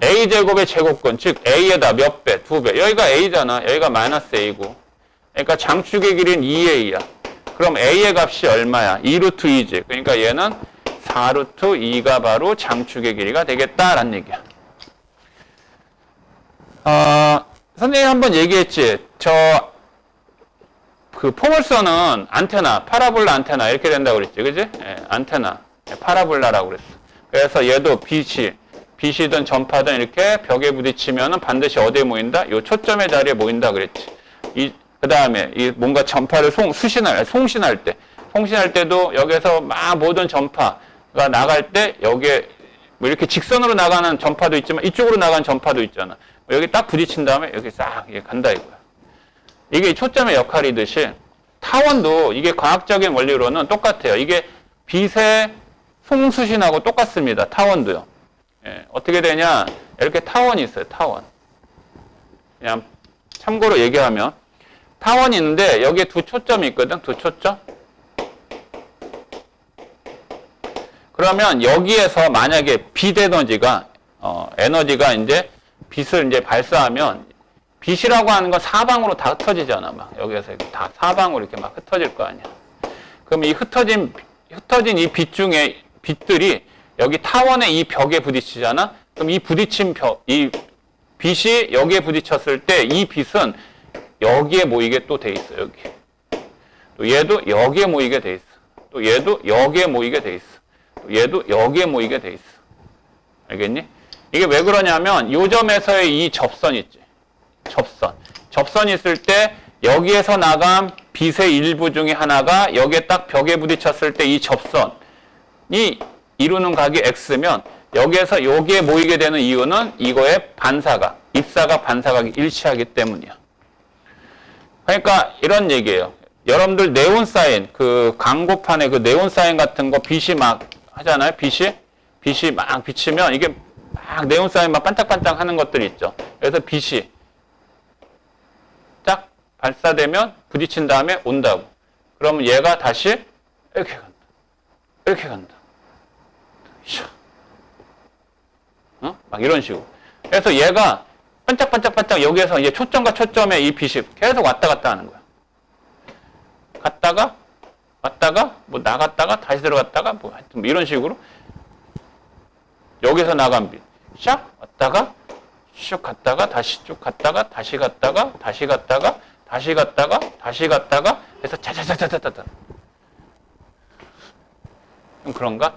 a제곱의 제곱근, 즉 a에다 몇 배? 2배. 여기가 a잖아. 여기가 마이너스 a고. 그러니까 장축의 길이는 2a야. 그럼 a의 값이 얼마야? 2루트 2지. 그러니까 얘는 4루트 2가 바로 장축의 길이가 되겠다라는 얘기야. 선생님이 한번 얘기했지. 그 포물선은 안테나, 파라볼라 안테나 이렇게 된다고 그랬지. 그지? 예, 안테나, 파라볼라라고 그랬어. 그래서 얘도 빛이 빛이든 전파든 이렇게 벽에 부딪히면은 반드시 어디에 모인다? 요 초점의 자리에 모인다 그랬지. 그 다음에 이 뭔가 전파를 송신할 때도 여기서 막 모든 전파가 나갈 때 여기에 뭐 이렇게 직선으로 나가는 전파도 있지만 이쪽으로 나가는 전파도 있잖아. 여기 딱 부딪힌 다음에 여기 싹 간다 이거야. 이게 초점의 역할이듯이 타원도 이게 과학적인 원리로는 똑같아요. 이게 빛의 송수신하고 똑같습니다. 타원도요. 예, 어떻게 되냐? 이렇게 타원이 있어요. 타원. 그냥 참고로 얘기하면 타원이 있는데 여기에 두 초점이 있거든. 두 초점. 그러면 여기에서 만약에 빛 에너지가 에너지가 이제 빛을 이제 발사하면 빛이라고 하는 건 사방으로 다 흩어지잖아. 막 여기에서 다 사방으로 이렇게 막 흩어질 거 아니야. 그럼 이 흩어진 이 빛 중에 빛들이 여기 타원의 이 벽에 부딪히잖아. 그럼 이 부딪힌 이 빛이 여기에 부딪혔을 때 이 빛은 여기에 모이게 또 돼 있어. 여기. 또 얘도 여기에 모이게 돼 있어. 또 얘도 여기에 모이게 돼 있어. 또 얘도 여기에 모이게 돼 있어. 알겠니? 이게 왜 그러냐면 요 점에서의 이 접선 있지. 접선이 있을 때 여기에서 나간 빛의 일부 중에 하나가 여기에 딱 벽에 부딪혔을 때 이 접선이 이루는 각이 x면 여기에서 여기에 모이게 되는 이유는 이거의 반사각, 입사각, 반사각이 일치하기 때문이야. 그러니까 이런 얘기예요. 여러분들 네온사인, 그 광고판에 그 네온사인 같은 거 빛이 막 하잖아요. 빛이 막 비치면 이게 막 네온사인 막 반짝반짝 하는 것들이 있죠. 그래서 빛이 딱 발사되면 부딪힌 다음에 온다고. 그러면 얘가 다시 이렇게 간다. 이렇게 간다. 막 이런 식으로. 그래서 얘가 반짝반짝반짝 여기에서 이제 초점과 초점의 이 빛이 계속 왔다 갔다 하는 거야. 왔다가, 뭐 나갔다가, 다시 들어갔다가, 뭐 하여튼 뭐 이런 식으로. 여기서 나간 빛. 샥! 왔다가, 슉 갔다가, 다시 쭉 갔다가, 다시 갔다가, 다시 갔다가, 다시 갔다가, 다시 갔다가, 해서 차차차차차차. 좀 그런가?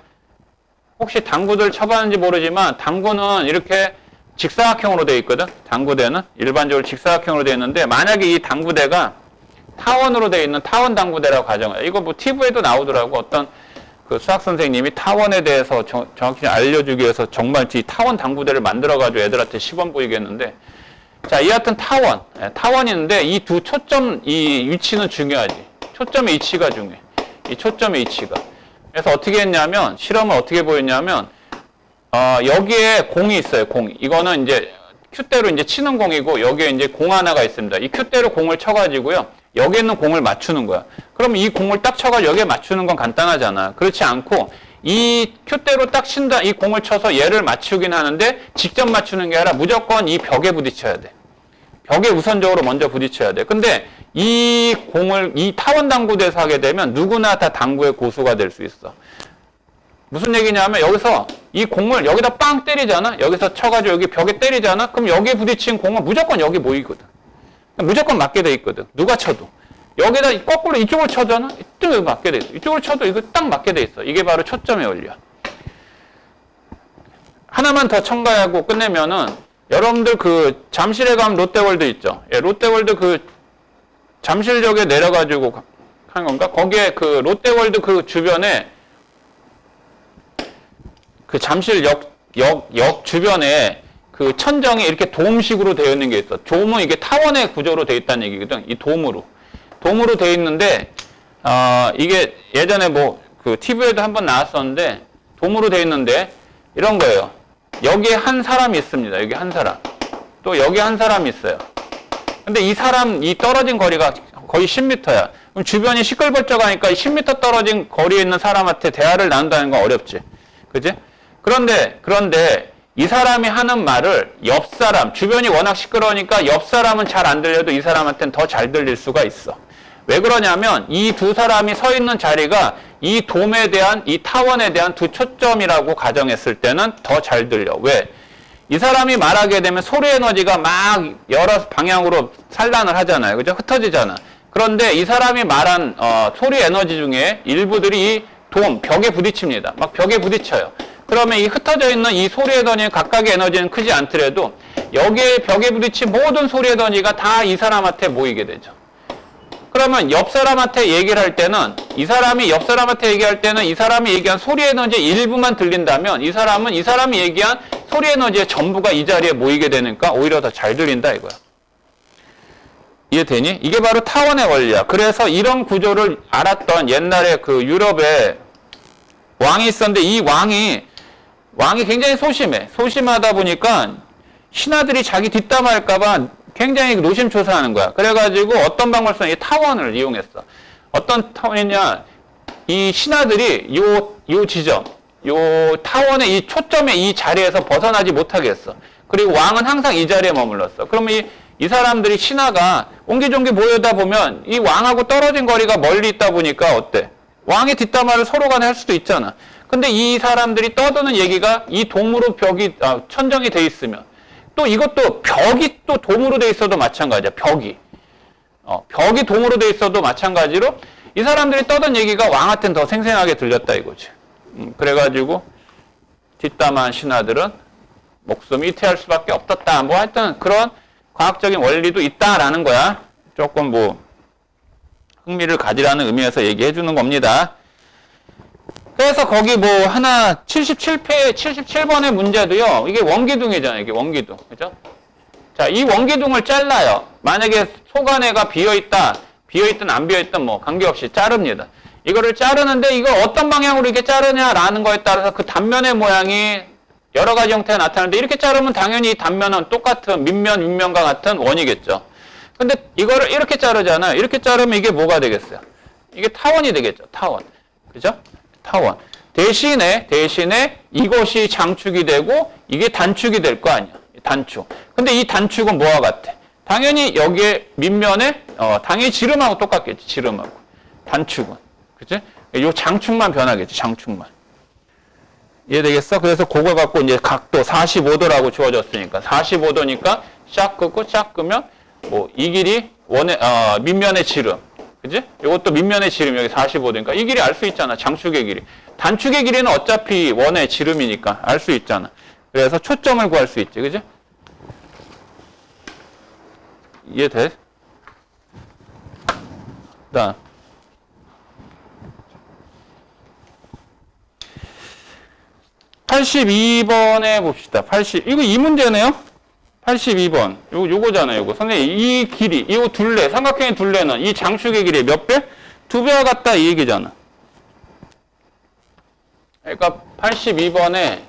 혹시 당구들 쳐봤는지 모르지만 당구는 이렇게 직사각형으로 되어 있거든. 당구대는 일반적으로 직사각형으로 되어 있는데 만약에 이 당구대가 타원으로 되어 있는 타원 당구대라고 가정해. 이거 뭐 TV에도 나오더라고. 어떤 그 수학 선생님이 타원에 대해서 정확히 알려주기 위해서 정말 이 타원 당구대를 만들어가지고 애들한테 시범 보이겠는데, 자, 이 같은 타원이 있는데 이 두 초점 이 위치는 중요하지. 초점의 위치가 중요해. 이 초점의 위치가. 그래서 어떻게 했냐면 실험을 어떻게 보였냐면 여기에 공이 있어요. 공. 이거는 이제 큐대로 이제 치는 공이고 여기에 이제 공 하나가 있습니다. 이 큐대로 공을 쳐가지고요. 여기에 있는 공을 맞추는 거야. 그럼 이 공을 딱 쳐가지고 여기에 맞추는 건 간단하잖아. 그렇지 않고 이 큐대로 딱 친다. 이 공을 쳐서 얘를 맞추긴 하는데 직접 맞추는 게 아니라 무조건 이 벽에 부딪혀야 돼. 벽에 우선적으로 먼저 부딪혀야 돼. 근데 이 공을 이 타원 당구대에서 하게 되면 누구나 다 당구의 고수가 될 수 있어. 무슨 얘기냐면 여기서 이 공을 여기다 빵 때리잖아. 여기서 쳐가지고 여기 벽에 때리잖아. 그럼 여기에 부딪힌 공은 무조건 여기 모이거든. 무조건 맞게 돼 있거든. 누가 쳐도. 여기다 거꾸로 이쪽으로 쳐잖아. 이쪽으로 맞게 돼 있어. 이쪽으로 쳐도 이거 딱 맞게 돼 있어. 이게 바로 초점의 원리야. 하나만 더 첨가하고 끝내면은 여러분들 그 잠실에 가면 롯데월드 있죠. 예, 롯데월드 그 잠실역에 내려가지고 한 건가? 거기에 그 롯데월드 그 주변에 그 잠실역 주변에 그 천정이 이렇게 돔식으로 되어 있는 게 있어. 돔은 이게 타원의 구조로 되어 있다는 얘기거든. 이 돔으로 되어 있는데 이게 예전에 뭐 그 TV에도 한번 나왔었는데 돔으로 되어 있는데 이런 거예요. 여기에 한 사람이 있습니다. 여기 한 사람. 또 여기 한 사람이 있어요. 근데 이 떨어진 거리가 거의 10m야. 그럼 주변이 시끌벅적하니까 10m 떨어진 거리에 있는 사람한테 대화를 나눈다는 건 어렵지. 그지? 그런데 이 사람이 하는 말을 옆 사람, 주변이 워낙 시끄러우니까 옆 사람은 잘 안 들려도 이 사람한테는 더 잘 들릴 수가 있어. 왜 그러냐면 이 두 사람이 서 있는 자리가 이 돔에 대한, 이 타원에 대한 두 초점이라고 가정했을 때는 더 잘 들려. 왜? 이 사람이 말하게 되면 소리 에너지가 막 여러 방향으로 산란을 하잖아요. 그죠? 흩어지잖아. 그런데 이 사람이 말한 소리 에너지 중에 일부들이 이 돔, 벽에 부딪힙니다. 막 벽에 부딪혀요. 그러면 이 흩어져 있는 이 소리의 던지 각각의 에너지는 크지 않더라도 여기에 벽에 부딪힌 모든 소리의 던지가 다 이 사람한테 모이게 되죠. 그러면 옆 사람한테 얘기를 할 때는 이 사람이 옆 사람한테 얘기할 때는 이 사람이 얘기한 소리 에너지 일부만 들린다면 이 사람은 이 사람이 얘기한 소리 에너지의 전부가 이 자리에 모이게 되니까 오히려 더 잘 들린다 이거야. 이해되니? 이게 바로 타원의 원리야. 그래서 이런 구조를 알았던 옛날에 그 유럽에 왕이 있었는데 이 왕이 굉장히 소심해. 소심하다 보니까 신하들이 자기 뒷담화 할까봐 굉장히 노심초사하는 거야. 그래가지고 어떤 방법을 쓰냐? 이 타원을 이용했어. 어떤 타원이냐? 이 신하들이 요 지점, 요 타원의 이 초점의 이 자리에서 벗어나지 못하게 했어. 그리고 왕은 항상 이 자리에 머물렀어. 그러면 이 사람들이 신하가 옹기종기 모여다 보면 이 왕하고 떨어진 거리가 멀리 있다 보니까 어때? 왕의 뒷담화를 서로 간에 할 수도 있잖아. 근데 이 사람들이 떠드는 얘기가 이 동으로 벽이 천정이 돼 있으면 또 이것도 벽이 또 동으로 돼 있어도 마찬가지야. 벽이 동으로 돼 있어도 마찬가지로 이 사람들이 떠든 얘기가 왕한테는 더 생생하게 들렸다 이거지. 그래가지고 뒷담화한 신하들은 목숨이 이태할 수밖에 없었다. 뭐 하여튼 그런 과학적인 원리도 있다라는 거야. 조금 뭐 흥미를 가지라는 의미에서 얘기해 주는 겁니다. 그래서 거기 뭐 하나 77번의 문제도요. 이게 원기둥이잖아요. 이게 원기둥. 그죠? 자, 이 원기둥을 잘라요. 만약에 속안에가 비어있다. 비어있든 안 비어있든 뭐 관계없이 자릅니다. 이거를 자르는데 이걸 어떤 방향으로 이렇게 자르냐라는 거에 따라서 그 단면의 모양이 여러 가지 형태가 나타나는데 이렇게 자르면 당연히 이 단면은 똑같은 밑면, 윗면과 같은 원이겠죠. 근데 이거를 이렇게 자르잖아요. 이렇게 자르면 이게 뭐가 되겠어요? 이게 타원이 되겠죠. 타원. 그죠? 타원. 대신에 이것이 장축이 되고 이게 단축이 될 거 아니야. 단축. 근데 이 단축은 뭐와 같아? 당연히 여기에 밑면에 당연히 지름하고 똑같겠지. 지름하고. 단축은. 그치? 요 장축만 변하겠지. 장축만. 이해되겠어? 그래서 그걸 갖고 이제 각도 45도라고 주어졌으니까 45도니까 쫙 긋고 쫙 끄면 뭐 이 길이 밑면의 지름. 그지? 이것도 밑면의 지름 여기 45도니까 이 길이 알 수 있잖아. 장축의 길이. 단축의 길이는 어차피 원의 지름이니까 알 수 있잖아. 그래서 초점을 구할 수 있지. 그지? 이해돼? 다음. 82번에 봅시다. 이거 이 문제네요? 82번. 요거잖아요, 요거. 선생님, 이 길이, 이 둘레, 삼각형의 둘레는 이 장축의 길이 몇 배? 2배와 같다, 이 얘기잖아. 그러니까 82번에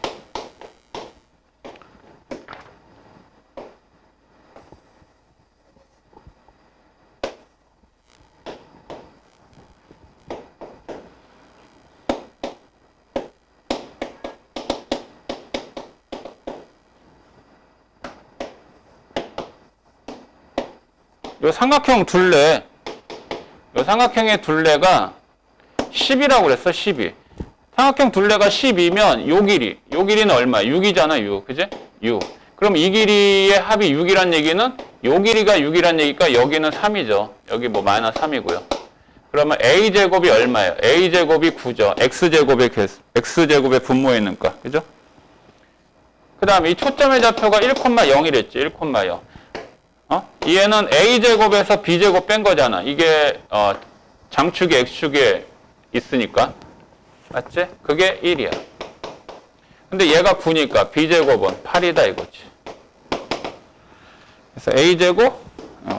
요 삼각형 둘레, 요 삼각형의 둘레가 10이라고 그랬어, 12. 삼각형 둘레가 10이면 요 길이는 얼마? 6이잖아, 6. 그지? 6. 그럼 이 길이의 합이 6이란 얘기는 요 길이가 6이란 얘기니까 여기는 3이죠. 여기 뭐 마이너스 3이고요. 그러면 a제곱이 얼마예요? a제곱이 9죠. x제곱의 분모에 있는 거. 그죠? 그 다음에 이 초점의 좌표가 1,0이랬지. 1,0. 얘는 a제곱에서 b제곱 뺀 거잖아. 이게 장축이 x축에 있으니까. 맞지? 그게 1이야. 근데 얘가 9니까 b제곱은 8이다 이거지. 그래서 a제곱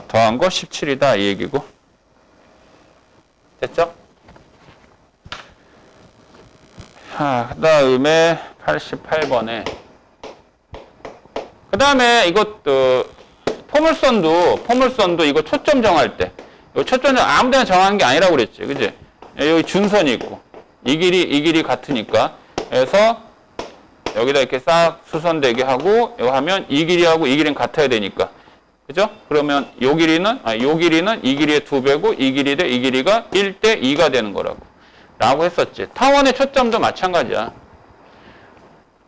더한 거 17이다 이 얘기고. 됐죠? 그 다음에 88번에 그 다음에 이것도 포물선도 이거 초점 정할 때 이 초점은 아무 데나 정하는 게 아니라고 그랬지. 그지? 여기 준선이 있고 이 길이 같으니까 그래서 여기다 이렇게 싹 수선되게 하고 이거 하면 이 길이하고 이 길이는 같아야 되니까. 그죠? 그러면 요 길이는 이 길이의 2배고 이 길이가 1대 2가 되는 라고 했었지. 타원의 초점도 마찬가지야.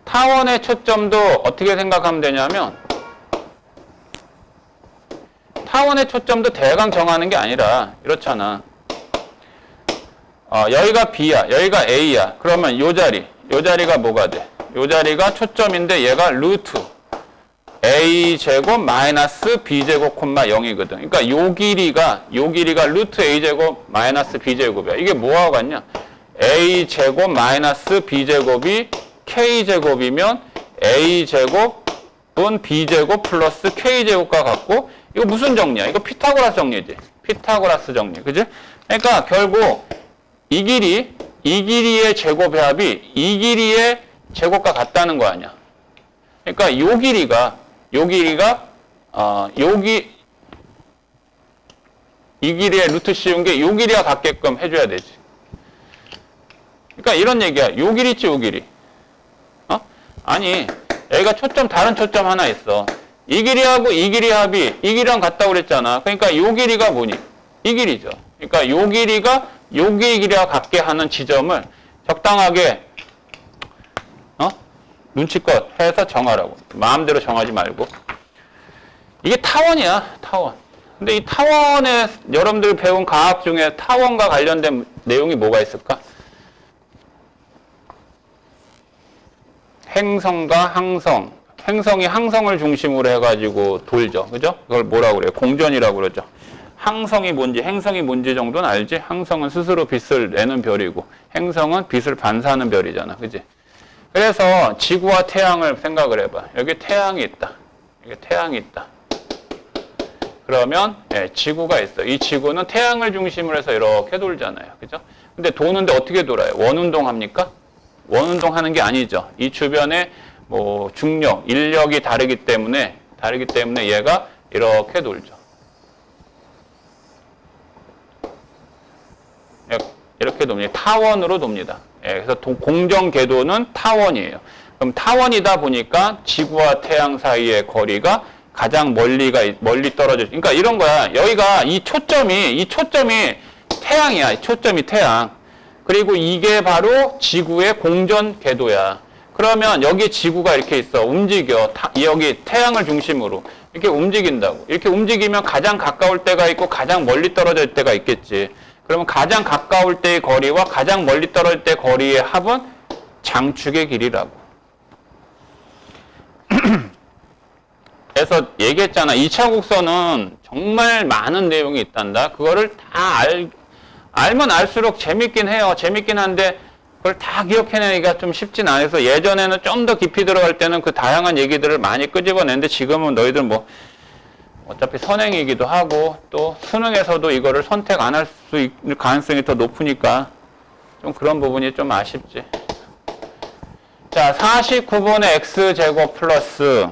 타원의 초점도 어떻게 생각하면 되냐면 타원의 초점도 대강 정하는 게 아니라 이렇잖아. 여기가 B야. 여기가 A야. 그러면 요 자리가 뭐가 돼? 요 자리가 초점인데 얘가 루트 a제곱 마이너스 b제곱 콤마 0이거든. 그러니까 요 길이가 루트 a제곱 마이너스 b제곱이야. 이게 뭐하고 같냐? a제곱 마이너스 b제곱이 k제곱이면 a제곱은 b제곱 플러스 k제곱과 같고, 이거 무슨 정리야? 이거 피타고라스 정리지. 피타고라스 정리. 그지? 그러니까 결국 이 길이의 제곱의 합이 이 길이의 제곱과 같다는 거 아니야. 그러니까 이 길이가 이 길이의 루트 씌운 게 이 길이와 같게끔 해줘야 되지. 그러니까 이런 얘기야. 요 길이 있지, 요 길이. 아니, 여기가 다른 초점 하나 있어. 이 길이하고 이 길이 합이 이 길이랑 같다고 그랬잖아. 그러니까 요 길이가 뭐니? 이 길이죠. 그러니까 요 길이가 여기 길이와 같게 하는 지점을 적당하게 눈치껏 해서 정하라고. 마음대로 정하지 말고. 이게 타원이야, 타원. 근데 이 타원에 여러분들이 배운 과학 중에 타원과 관련된 내용이 뭐가 있을까? 행성과 항성. 행성이 항성을 중심으로 해가지고 돌죠. 그죠? 그걸 뭐라고 그래요? 공전이라고 그러죠. 항성이 뭔지, 행성이 뭔지 정도는 알지? 항성은 스스로 빛을 내는 별이고, 행성은 빛을 반사하는 별이잖아. 그지? 그래서 지구와 태양을 생각을 해봐. 여기 태양이 있다. 여기 태양이 있다. 그러면 지구가 있어. 이 지구는 태양을 중심으로 해서 이렇게 돌잖아요. 그죠? 근데 도는데 어떻게 돌아요? 원운동 합니까? 원운동 하는 게 아니죠. 이 주변에 뭐 중력, 인력이 다르기 때문에 얘가 이렇게 돌죠. 이렇게 돕니다. 타원으로 돕니다. 그래서 공정 궤도는 타원이에요. 그럼 타원이다 보니까 지구와 태양 사이의 거리가 가장 멀리 떨어져. 그러니까 이런 거야. 여기가 이 초점이 태양이야. 이 초점이 태양. 그리고 이게 바로 지구의 공전 궤도야. 그러면 여기 지구가 이렇게 있어. 움직여. 여기 태양을 중심으로 이렇게 움직인다고. 이렇게 움직이면 가장 가까울 때가 있고 가장 멀리 떨어질 때가 있겠지. 그러면 가장 가까울 때의 거리와 가장 멀리 떨어질 때 거리의 합은 장축의 길이라고. 그래서 얘기했잖아. 2차 곡선은 정말 많은 내용이 있단다. 그거를 다 알면 알수록 재밌긴 해요. 재밌긴 한데 그걸 다 기억해내기가 좀 쉽진 않아서 예전에는 좀 더 깊이 들어갈 때는 그 다양한 얘기들을 많이 끄집어냈는데 지금은 너희들 뭐 어차피 선행이기도 하고 또 수능에서도 이거를 선택 안 할 수 있는 가능성이 더 높으니까 좀 그런 부분이 좀 아쉽지. 자, 49분의 x제곱 플러스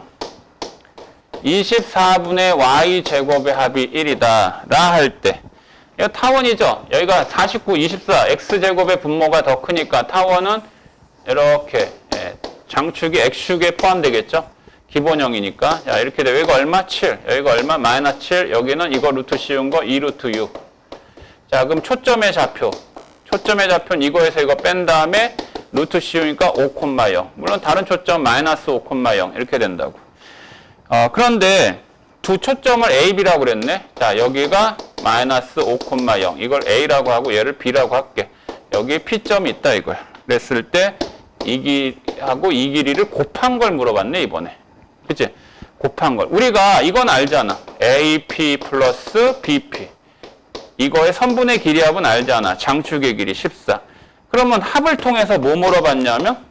24분의 y제곱의 합이 1이다 라 할 때 이거 타원이죠. 여기가 49, 24 x제곱의 분모가 더 크니까 타원은 이렇게 장축이 x축에 포함되겠죠. 기본형이니까. 자, 이렇게 돼. 여기가 얼마? 7. 여기가 얼마? 마이너스 7. 여기는 이거 루트 씌운 거 2 루트 6. 자, 그럼 초점의 좌표는 이거에서 이거 뺀 다음에 루트 씌우니까 5,0. 물론 다른 초점 마이너스 5,0 이렇게 된다고. 그런데 두 초점을 A, B라고 그랬네. 자, 여기가 마이너스 5,0. 이걸 A라고 하고 얘를 B라고 할게. 여기 P점이 있다 이걸. 그랬을 때 이 길이하고 이 길이를 곱한 걸 물어봤네 이번에. 그치? 곱한 걸. 우리가 이건 알잖아. AP 플러스 BP. 이거의 선분의 길이 합은 알잖아. 장축의 길이 14. 그러면 합을 통해서 뭐 물어봤냐면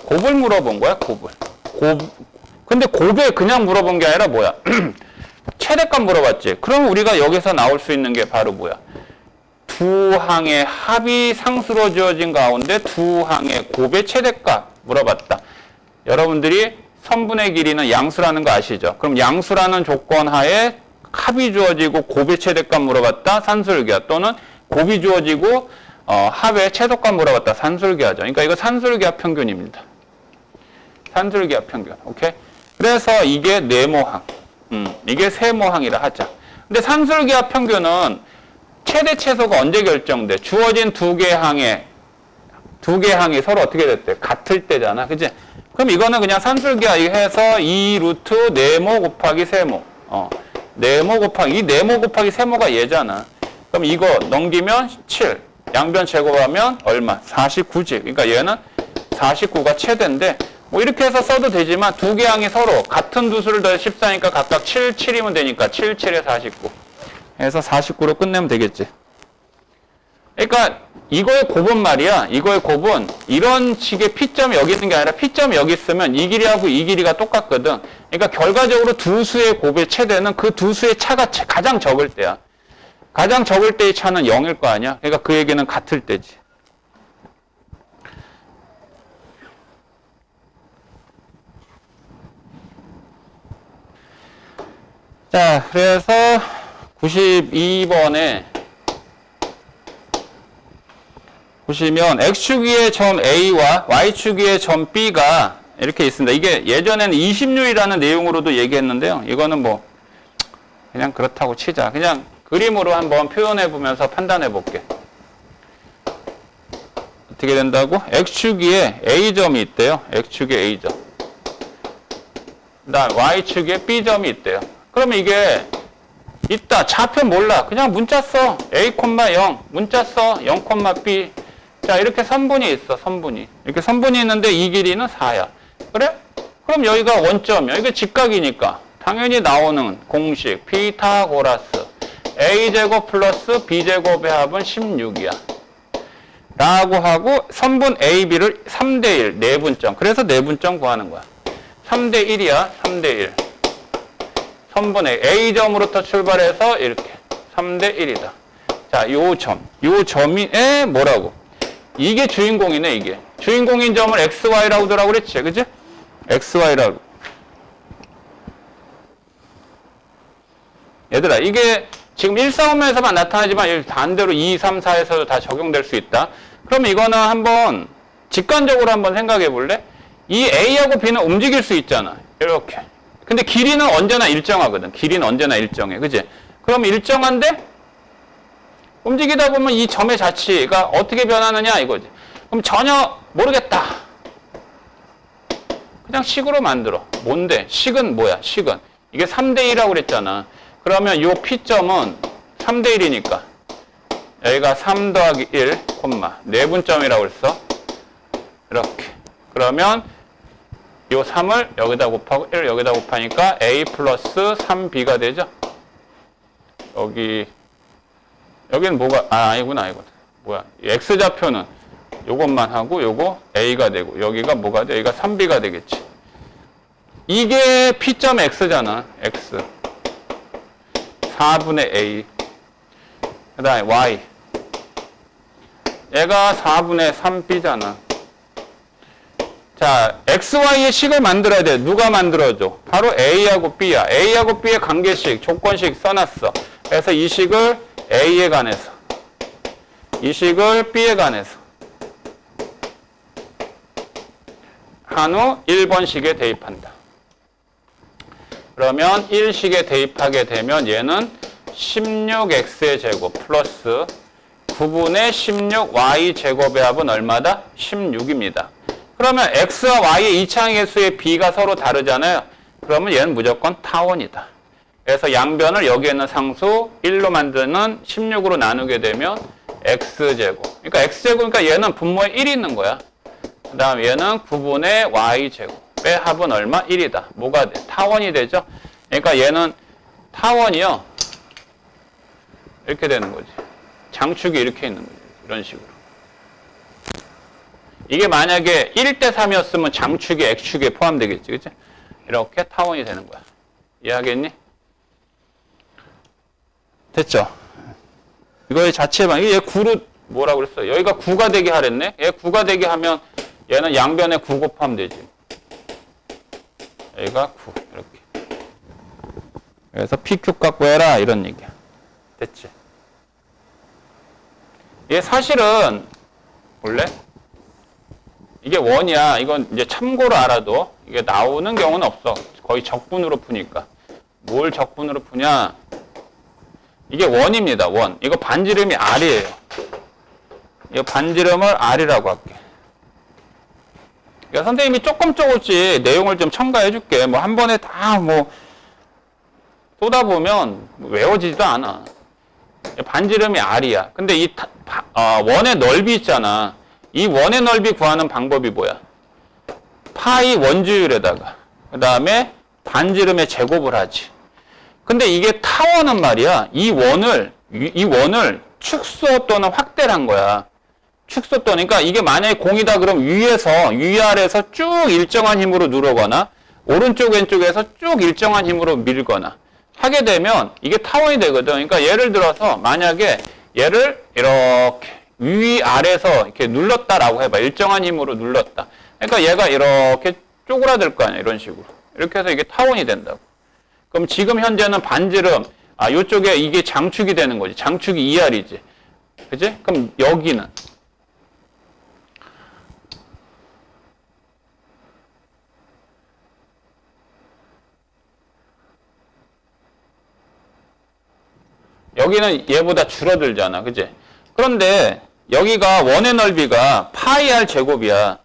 곱을 물어본 거야. 곱을. 근데 곱에 그냥 물어본 게 아니라 뭐야? 최대값 물어봤지. 그럼 우리가 여기서 나올 수 있는 게 바로 뭐야? 두 항의 합이 상수로 지어진 가운데 두 항의 곱의 최대값 물어봤다. 여러분들이 선분의 길이는 양수라는 거 아시죠? 그럼 양수라는 조건 하에 합이 주어지고 곱의 최대값 물어봤다. 산술기하. 또는 곱이 주어지고 합의 최소값 물어봤다. 산술기하죠. 그러니까 이거 산술기하 평균입니다. 산술기하 평균. 오케이? 그래서 이게 네모항. 이게 세모항이라 하자. 근데 산술기하 평균은 최대 최소가 언제 결정돼? 주어진 두 개 항이 서로 어떻게 됐대? 같을 때잖아. 그치? 그럼 이거는 그냥 산술기하 해서 2 루트 네모 곱하기 세모. 네모 곱하기, 이 네모 곱하기 세모가 얘잖아. 그럼 이거 넘기면 7. 양변 제곱하면 얼마? 49지. 그러니까 얘는 49가 최대인데 뭐 이렇게 해서 써도 되지만 두 개 항이 서로 같은 두 수를 더해 14니까 각각 7, 7이면 되니까 7, 7에 49 해서 49로 끝내면 되겠지. 그러니까 이거의 곱은 말이야. 이거의 곱은 이런 식의 P점이 여기 있는 게 아니라 P점이 여기 있으면 이 길이하고 이 길이가 똑같거든. 그러니까 결과적으로 두 수의 곱의 최대는 그 두 수의 차가 가장 적을 때야. 가장 적을 때의 차는 0일 거 아니야. 그러니까 그 얘기는 같을 때지. 자, 그래서 92번에 보시면 X축 위의 점 A와 Y축 위의 점 B가 이렇게 있습니다. 이게 예전에는 20류이라는 내용으로도 얘기했는데요. 이거는 뭐 그냥 그렇다고 치자. 그냥 그림으로 한번 표현해 보면서 판단해 볼게. 어떻게 된다고? X축 위에 A점이 있대요. X축에 A점. 그다음 Y축에 B점이 있대요. 그러면 이게 있다. 좌표 몰라. 그냥 문자 써. A, 0. 문자 써. 0, B. 자, 이렇게 선분이 있어. 선분이. 이렇게 선분이 있는데 이 길이는 4야. 그래? 그럼 여기가 원점이야. 이게 직각이니까. 당연히 나오는 공식 피타고라스. A제곱 플러스 B제곱의 합은 16이야. 라고 하고 선분 A, B를 3대1 내분점. 그래서 내분점 구하는 거야. 3대1이야. 3대1. 선분의 A점으로부터 출발해서 이렇게 3대1이다. 자, 요 점이 뭐라고? 이게 주인공이네, 이게. 주인공인 점을 XY라고 더라고 그랬지, 그지? XY라고. 얘들아, 이게 지금 1,4,5면에서만 나타나지만 반대로 2, 3, 4에서도 다 적용될 수 있다. 그러면 이거는 한번 직관적으로 한번 생각해 볼래? 이 A하고 B는 움직일 수 있잖아. 이렇게. 근데 길이는 언제나 일정하거든. 길이는 언제나 일정해. 그지? 그럼 일정한데 움직이다 보면 이 점의 자치가 어떻게 변하느냐 이거지. 그럼 전혀 모르겠다. 그냥 식으로 만들어. 뭔데? 식은 뭐야? 식은. 이게 3대1이라고 그랬잖아. 그러면 요 P점은 3대1이니까 여기가 3 더하기 1, 내분점이라고 그랬어. 이렇게. 그러면 요 3을 여기다 곱하고 1을 여기다 곱하니까 A 플러스 3B가 되죠. 여기는 뭐가, 아니구나. 뭐야. X좌표는 요것만 하고 요거 A가 되고 여기가 뭐가 돼? 여기가 3B가 되겠지. 이게 P점 X잖아. X. 4분의 A. 그 다음에 Y. 얘가 4분의 3B잖아. 자, XY의 식을 만들어야 돼. 누가 만들어줘? 바로 A하고 B야. A하고 B의 관계식, 조건식 써놨어. 그래서 이 식을 A에 관해서, 이 식을 B에 관해서 한 후 1번식에 대입한다. 그러면 1식에 대입하게 되면 얘는 16x의 제곱 플러스 9분의 16y 제곱의 합은 얼마다? 16입니다. 그러면 x와 y의 이차항 개수의 b가 서로 다르잖아요. 그러면 얘는 무조건 타원이다. 그래서 양변을 여기에 있는 상수 1로 만드는 16으로 나누게 되면 x제곱. 그러니까 x제곱이니까 얘는 분모에 1이 있는 거야. 그 다음 얘는 9분의 y제곱의 합은 얼마? 1이다. 뭐가 돼? 타원이 되죠. 그러니까 얘는 타원이요. 이렇게 되는 거지. 장축이 이렇게 있는 거지. 이런 식으로. 이게 만약에 1대 3이었으면 장축이 X축에 포함되겠지. 그치? 이렇게 타원이 되는 거야. 이해하겠니? 됐죠? 이거의 자체만, 얘 9로 뭐라고 그랬어? 여기가 9가 되게 하랬네? 얘 9가 되게 하면 얘는 양변에 9 곱하면 되지. 여기가 9. 이렇게. 그래서 PQ 갖고 해라. 이런 얘기야. 됐지? 얘 사실은, 원래? 이게 원이야. 이건 이제 참고로 알아도 이게 나오는 경우는 없어. 거의 적분으로 푸니까. 뭘 적분으로 푸냐? 이게 원입니다. 원. 이거 반지름이 R이에요. 이거 반지름을 R이라고 할게. 그러니까 선생님이 조금씩 내용을 좀 첨가해 줄게. 뭐 한 번에 다 뭐 쏟아보면 외워지지도 않아. 반지름이 R이야. 근데 이 원의 넓이 있잖아. 이 원의 넓이 구하는 방법이 뭐야? 파이 원주율에다가 그 다음에 반지름의 제곱을 하지. 근데 이게 타원은 말이야. 이 원을 축소 또는 확대를 한 거야. 축소 또는, 그러니까 이게 만약에 공이다 그럼 위아래에서 쭉 일정한 힘으로 누르거나 오른쪽 왼쪽에서 쭉 일정한 힘으로 밀거나 하게 되면 이게 타원이 되거든. 그러니까 예를 들어서 만약에 얘를 이렇게 위아래에서 이렇게 눌렀다라고 해봐. 일정한 힘으로 눌렀다. 그러니까 얘가 이렇게 쪼그라들 거 아니야. 이런 식으로. 이렇게 해서 이게 타원이 된다고. 그럼 지금 현재는 반지름, 요쪽에 이게 장축이 되는 거지. 장축이 2R이지. 그지? 그럼 여기는 얘보다 줄어들잖아. 그지? 그런데 여기가 원의 넓이가 파이 R 제곱이야.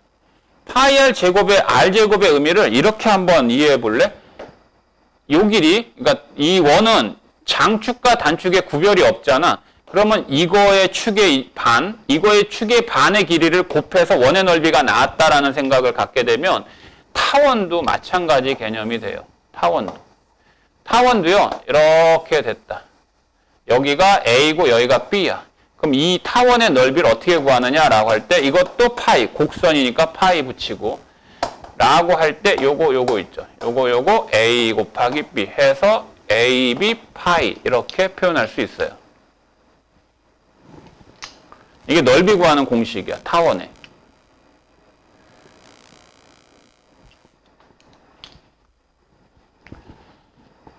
파이 R 제곱의 R 제곱의 의미를 이렇게 한번 이해해 볼래? 요 길이, 그러니까 이 원은 장축과 단축의 구별이 없잖아. 그러면 이거의 축의 반의 길이를 곱해서 원의 넓이가 나왔다라는 생각을 갖게 되면 타원도 마찬가지 개념이 돼요. 타원도요. 이렇게 됐다. 여기가 A고 여기가 B야. 그럼 이 타원의 넓이를 어떻게 구하느냐라고 할 때 이것도 파이, 곡선이니까 파이 붙이고 라고 할 때 요거 있죠. 요거 A 곱하기 B 해서 AB 파이 이렇게 표현할 수 있어요. 이게 넓이 구하는 공식이야. 타원에.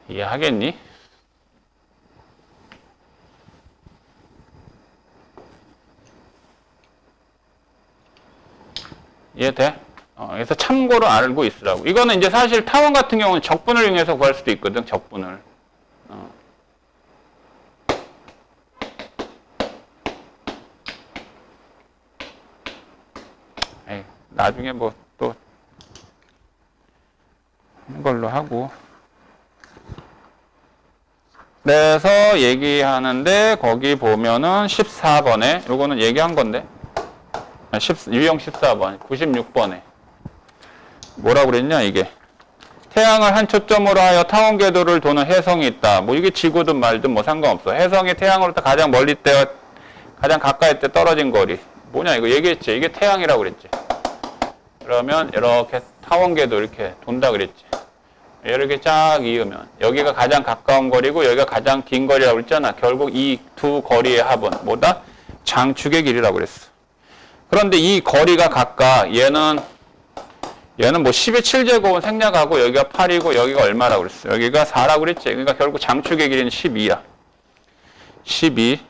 이해하겠니? 이해돼? 그래서 참고로 알고 있으라고. 이거는 이제 사실 타원 같은 경우는 적분을 이용해서 구할 수도 있거든. 적분을. 나중에 뭐 또 하는 걸로 하고. 그래서 얘기하는데 거기 보면은 14번에 요거는 얘기한 건데 유형 14번 96번에 뭐라고 그랬냐 이게 태양을 한 초점으로 하여 타원 궤도를 도는 혜성이 있다. 뭐 이게 지구든 말든 뭐 상관없어. 혜성이 태양으로부터 가장 멀리 때 가장 가까이 때 떨어진 거리 뭐냐 이거 얘기했지. 이게 태양이라고 그랬지. 그러면 이렇게 타원 궤도 이렇게 돈다 그랬지. 이렇게 쫙 이으면 여기가 가장 가까운 거리고 여기가 가장 긴 거리라고 그랬잖아. 결국 이 두 거리의 합은 뭐다? 장축의 길이라고 그랬어. 그런데 이 거리가 각각 얘는 뭐 10의 7제곱은 생략하고 여기가 8이고 여기가 얼마라고 그랬어? 여기가 4라고 그랬지. 그러니까 결국 장축의 길이는 12야. 12.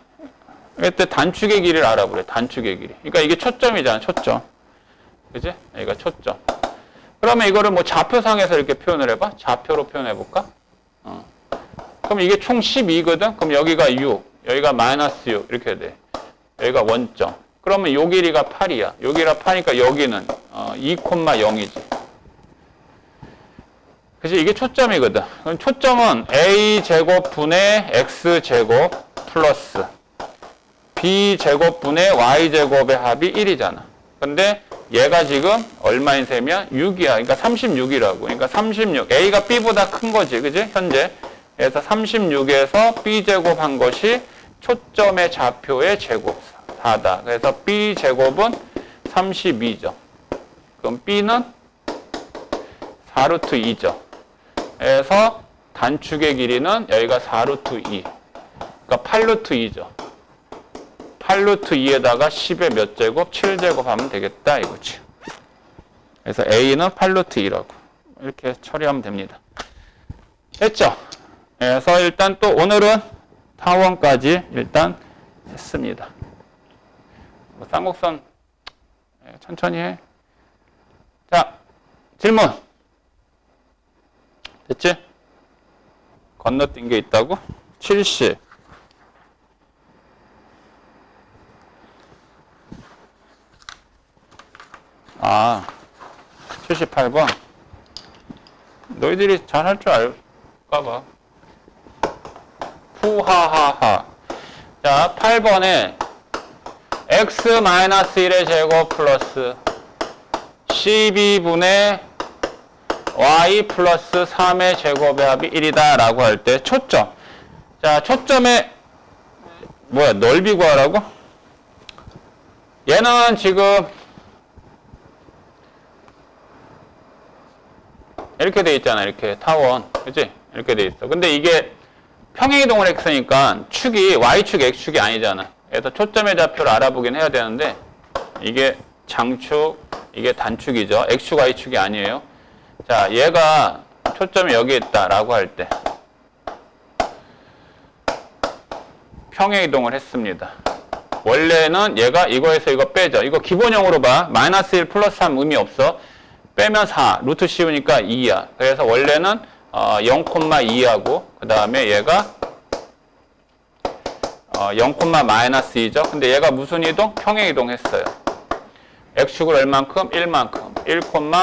이때 단축의 길이를 알아보래. 단축의 길이. 그러니까 이게 초점이잖아. 초점. 그지? 여기가 초점. 그러면 이거를 뭐 좌표상에서 이렇게 표현을 해봐. 좌표로 표현해 볼까? 그럼 이게 총 12거든? 그럼 여기가 6, 여기가 마이너스 6 이렇게 돼. 여기가 원점. 그러면 요 길이가 8이야. 요 길이가 8이니까 여기는 2,0이지. 그치? 이게 초점이거든. 그럼 초점은 A제곱 분의 X제곱 플러스 B제곱 분의 Y제곱의 합이 1이잖아. 근데 얘가 지금 얼마인 셈이야? 6이야. 그러니까 36이라고. 그러니까 36. A가 B보다 큰 거지. 그지? 현재. 그래서 36에서 B제곱 한 것이 초점의 좌표의 제곱 4다. 그래서 B제곱은 32죠. 그럼 B는 4루트 2죠. 그래서 단축의 길이는 여기가 4루트 2. 그러니까 8루트 2죠. 8루트 2에다가 10의 몇 제곱? 7제곱 하면 되겠다 이거지. 그래서 A는 8루트 2라고 이렇게 처리하면 됩니다. 됐죠? 그래서 일단 또 오늘은 타원까지 일단 했습니다. 뭐 쌍곡선 천천히 해. 자, 질문. 됐지? 건너뛴 게 있다고? 70. 78번. 너희들이 잘 할 줄 알까봐. 후하하하. 자, 8번에 x-1의 제곱 플러스 12분의 y 플러스 3의 제곱의 합이 1이다 라고 할 때 초점. 자, 초점의 넓이 구하라고? 얘는 지금 이렇게 돼 있잖아. 이렇게 타원. 그치? 이렇게 돼 있어. 근데 이게 평행이동을 했으니까 축이 y축, x축이 아니잖아. 그래서 초점의 좌표를 알아보긴 해야 되는데 이게 장축, 이게 단축이죠. x축, y축이 아니에요. 자, 얘가 초점이 여기 있다라고 할 때 평행이동을 했습니다. 원래는 얘가 이거에서 이거 빼죠. 이거 기본형으로 봐. 마이너스 1 플러스 3 의미 없어. 빼면 4. 루트 씌우니까 2야. 그래서 원래는 0,2하고 그 다음에 얘가 0, 마이너스 2죠. 근데 얘가 무슨 이동? 평행이동 했어요. x축으로 얼만큼? 1만큼. 1,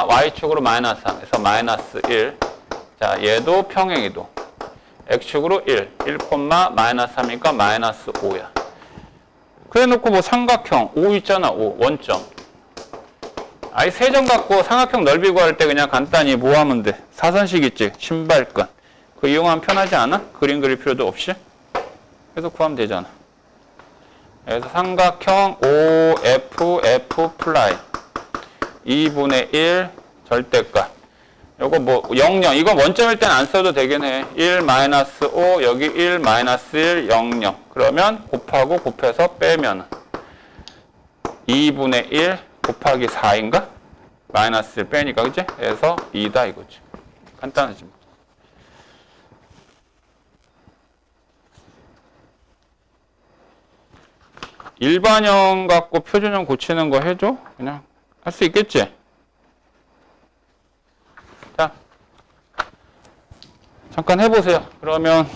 y축으로 마이너스 3. 그래서 마이너스 1. 자, 얘도 평행이동. x축으로 1. 1, 마이너스 3이니까 마이너스 5야. 그래 놓고 뭐 삼각형 5 있잖아. 5. 원점. 아이 세점 갖고 삼각형 넓이 구할 때 그냥 간단히 뭐 하면 돼? 사선식 있지? 신발끈. 그 이용하면 편하지 않아? 그림 그릴 필요도 없이? 그래서 구하면 되잖아. 그래서 삼각형 OFF 플라이 2분의 1 절대값. 요거 뭐 0, 0. 이건 원점일 땐 안 써도 되긴 해. 1 마이너스 5 여기 1 마이너스 1 0, 0. 그러면 곱하고 곱해서 빼면 2분의 1 곱하기 4인가? 마이너스 1 빼니까 그치? 그래서 2다 이거지. 간단하지 뭐. 일반형 갖고 표준형 고치는 거 해줘? 그냥 할 수 있겠지? 자, 잠깐 해보세요. 그러면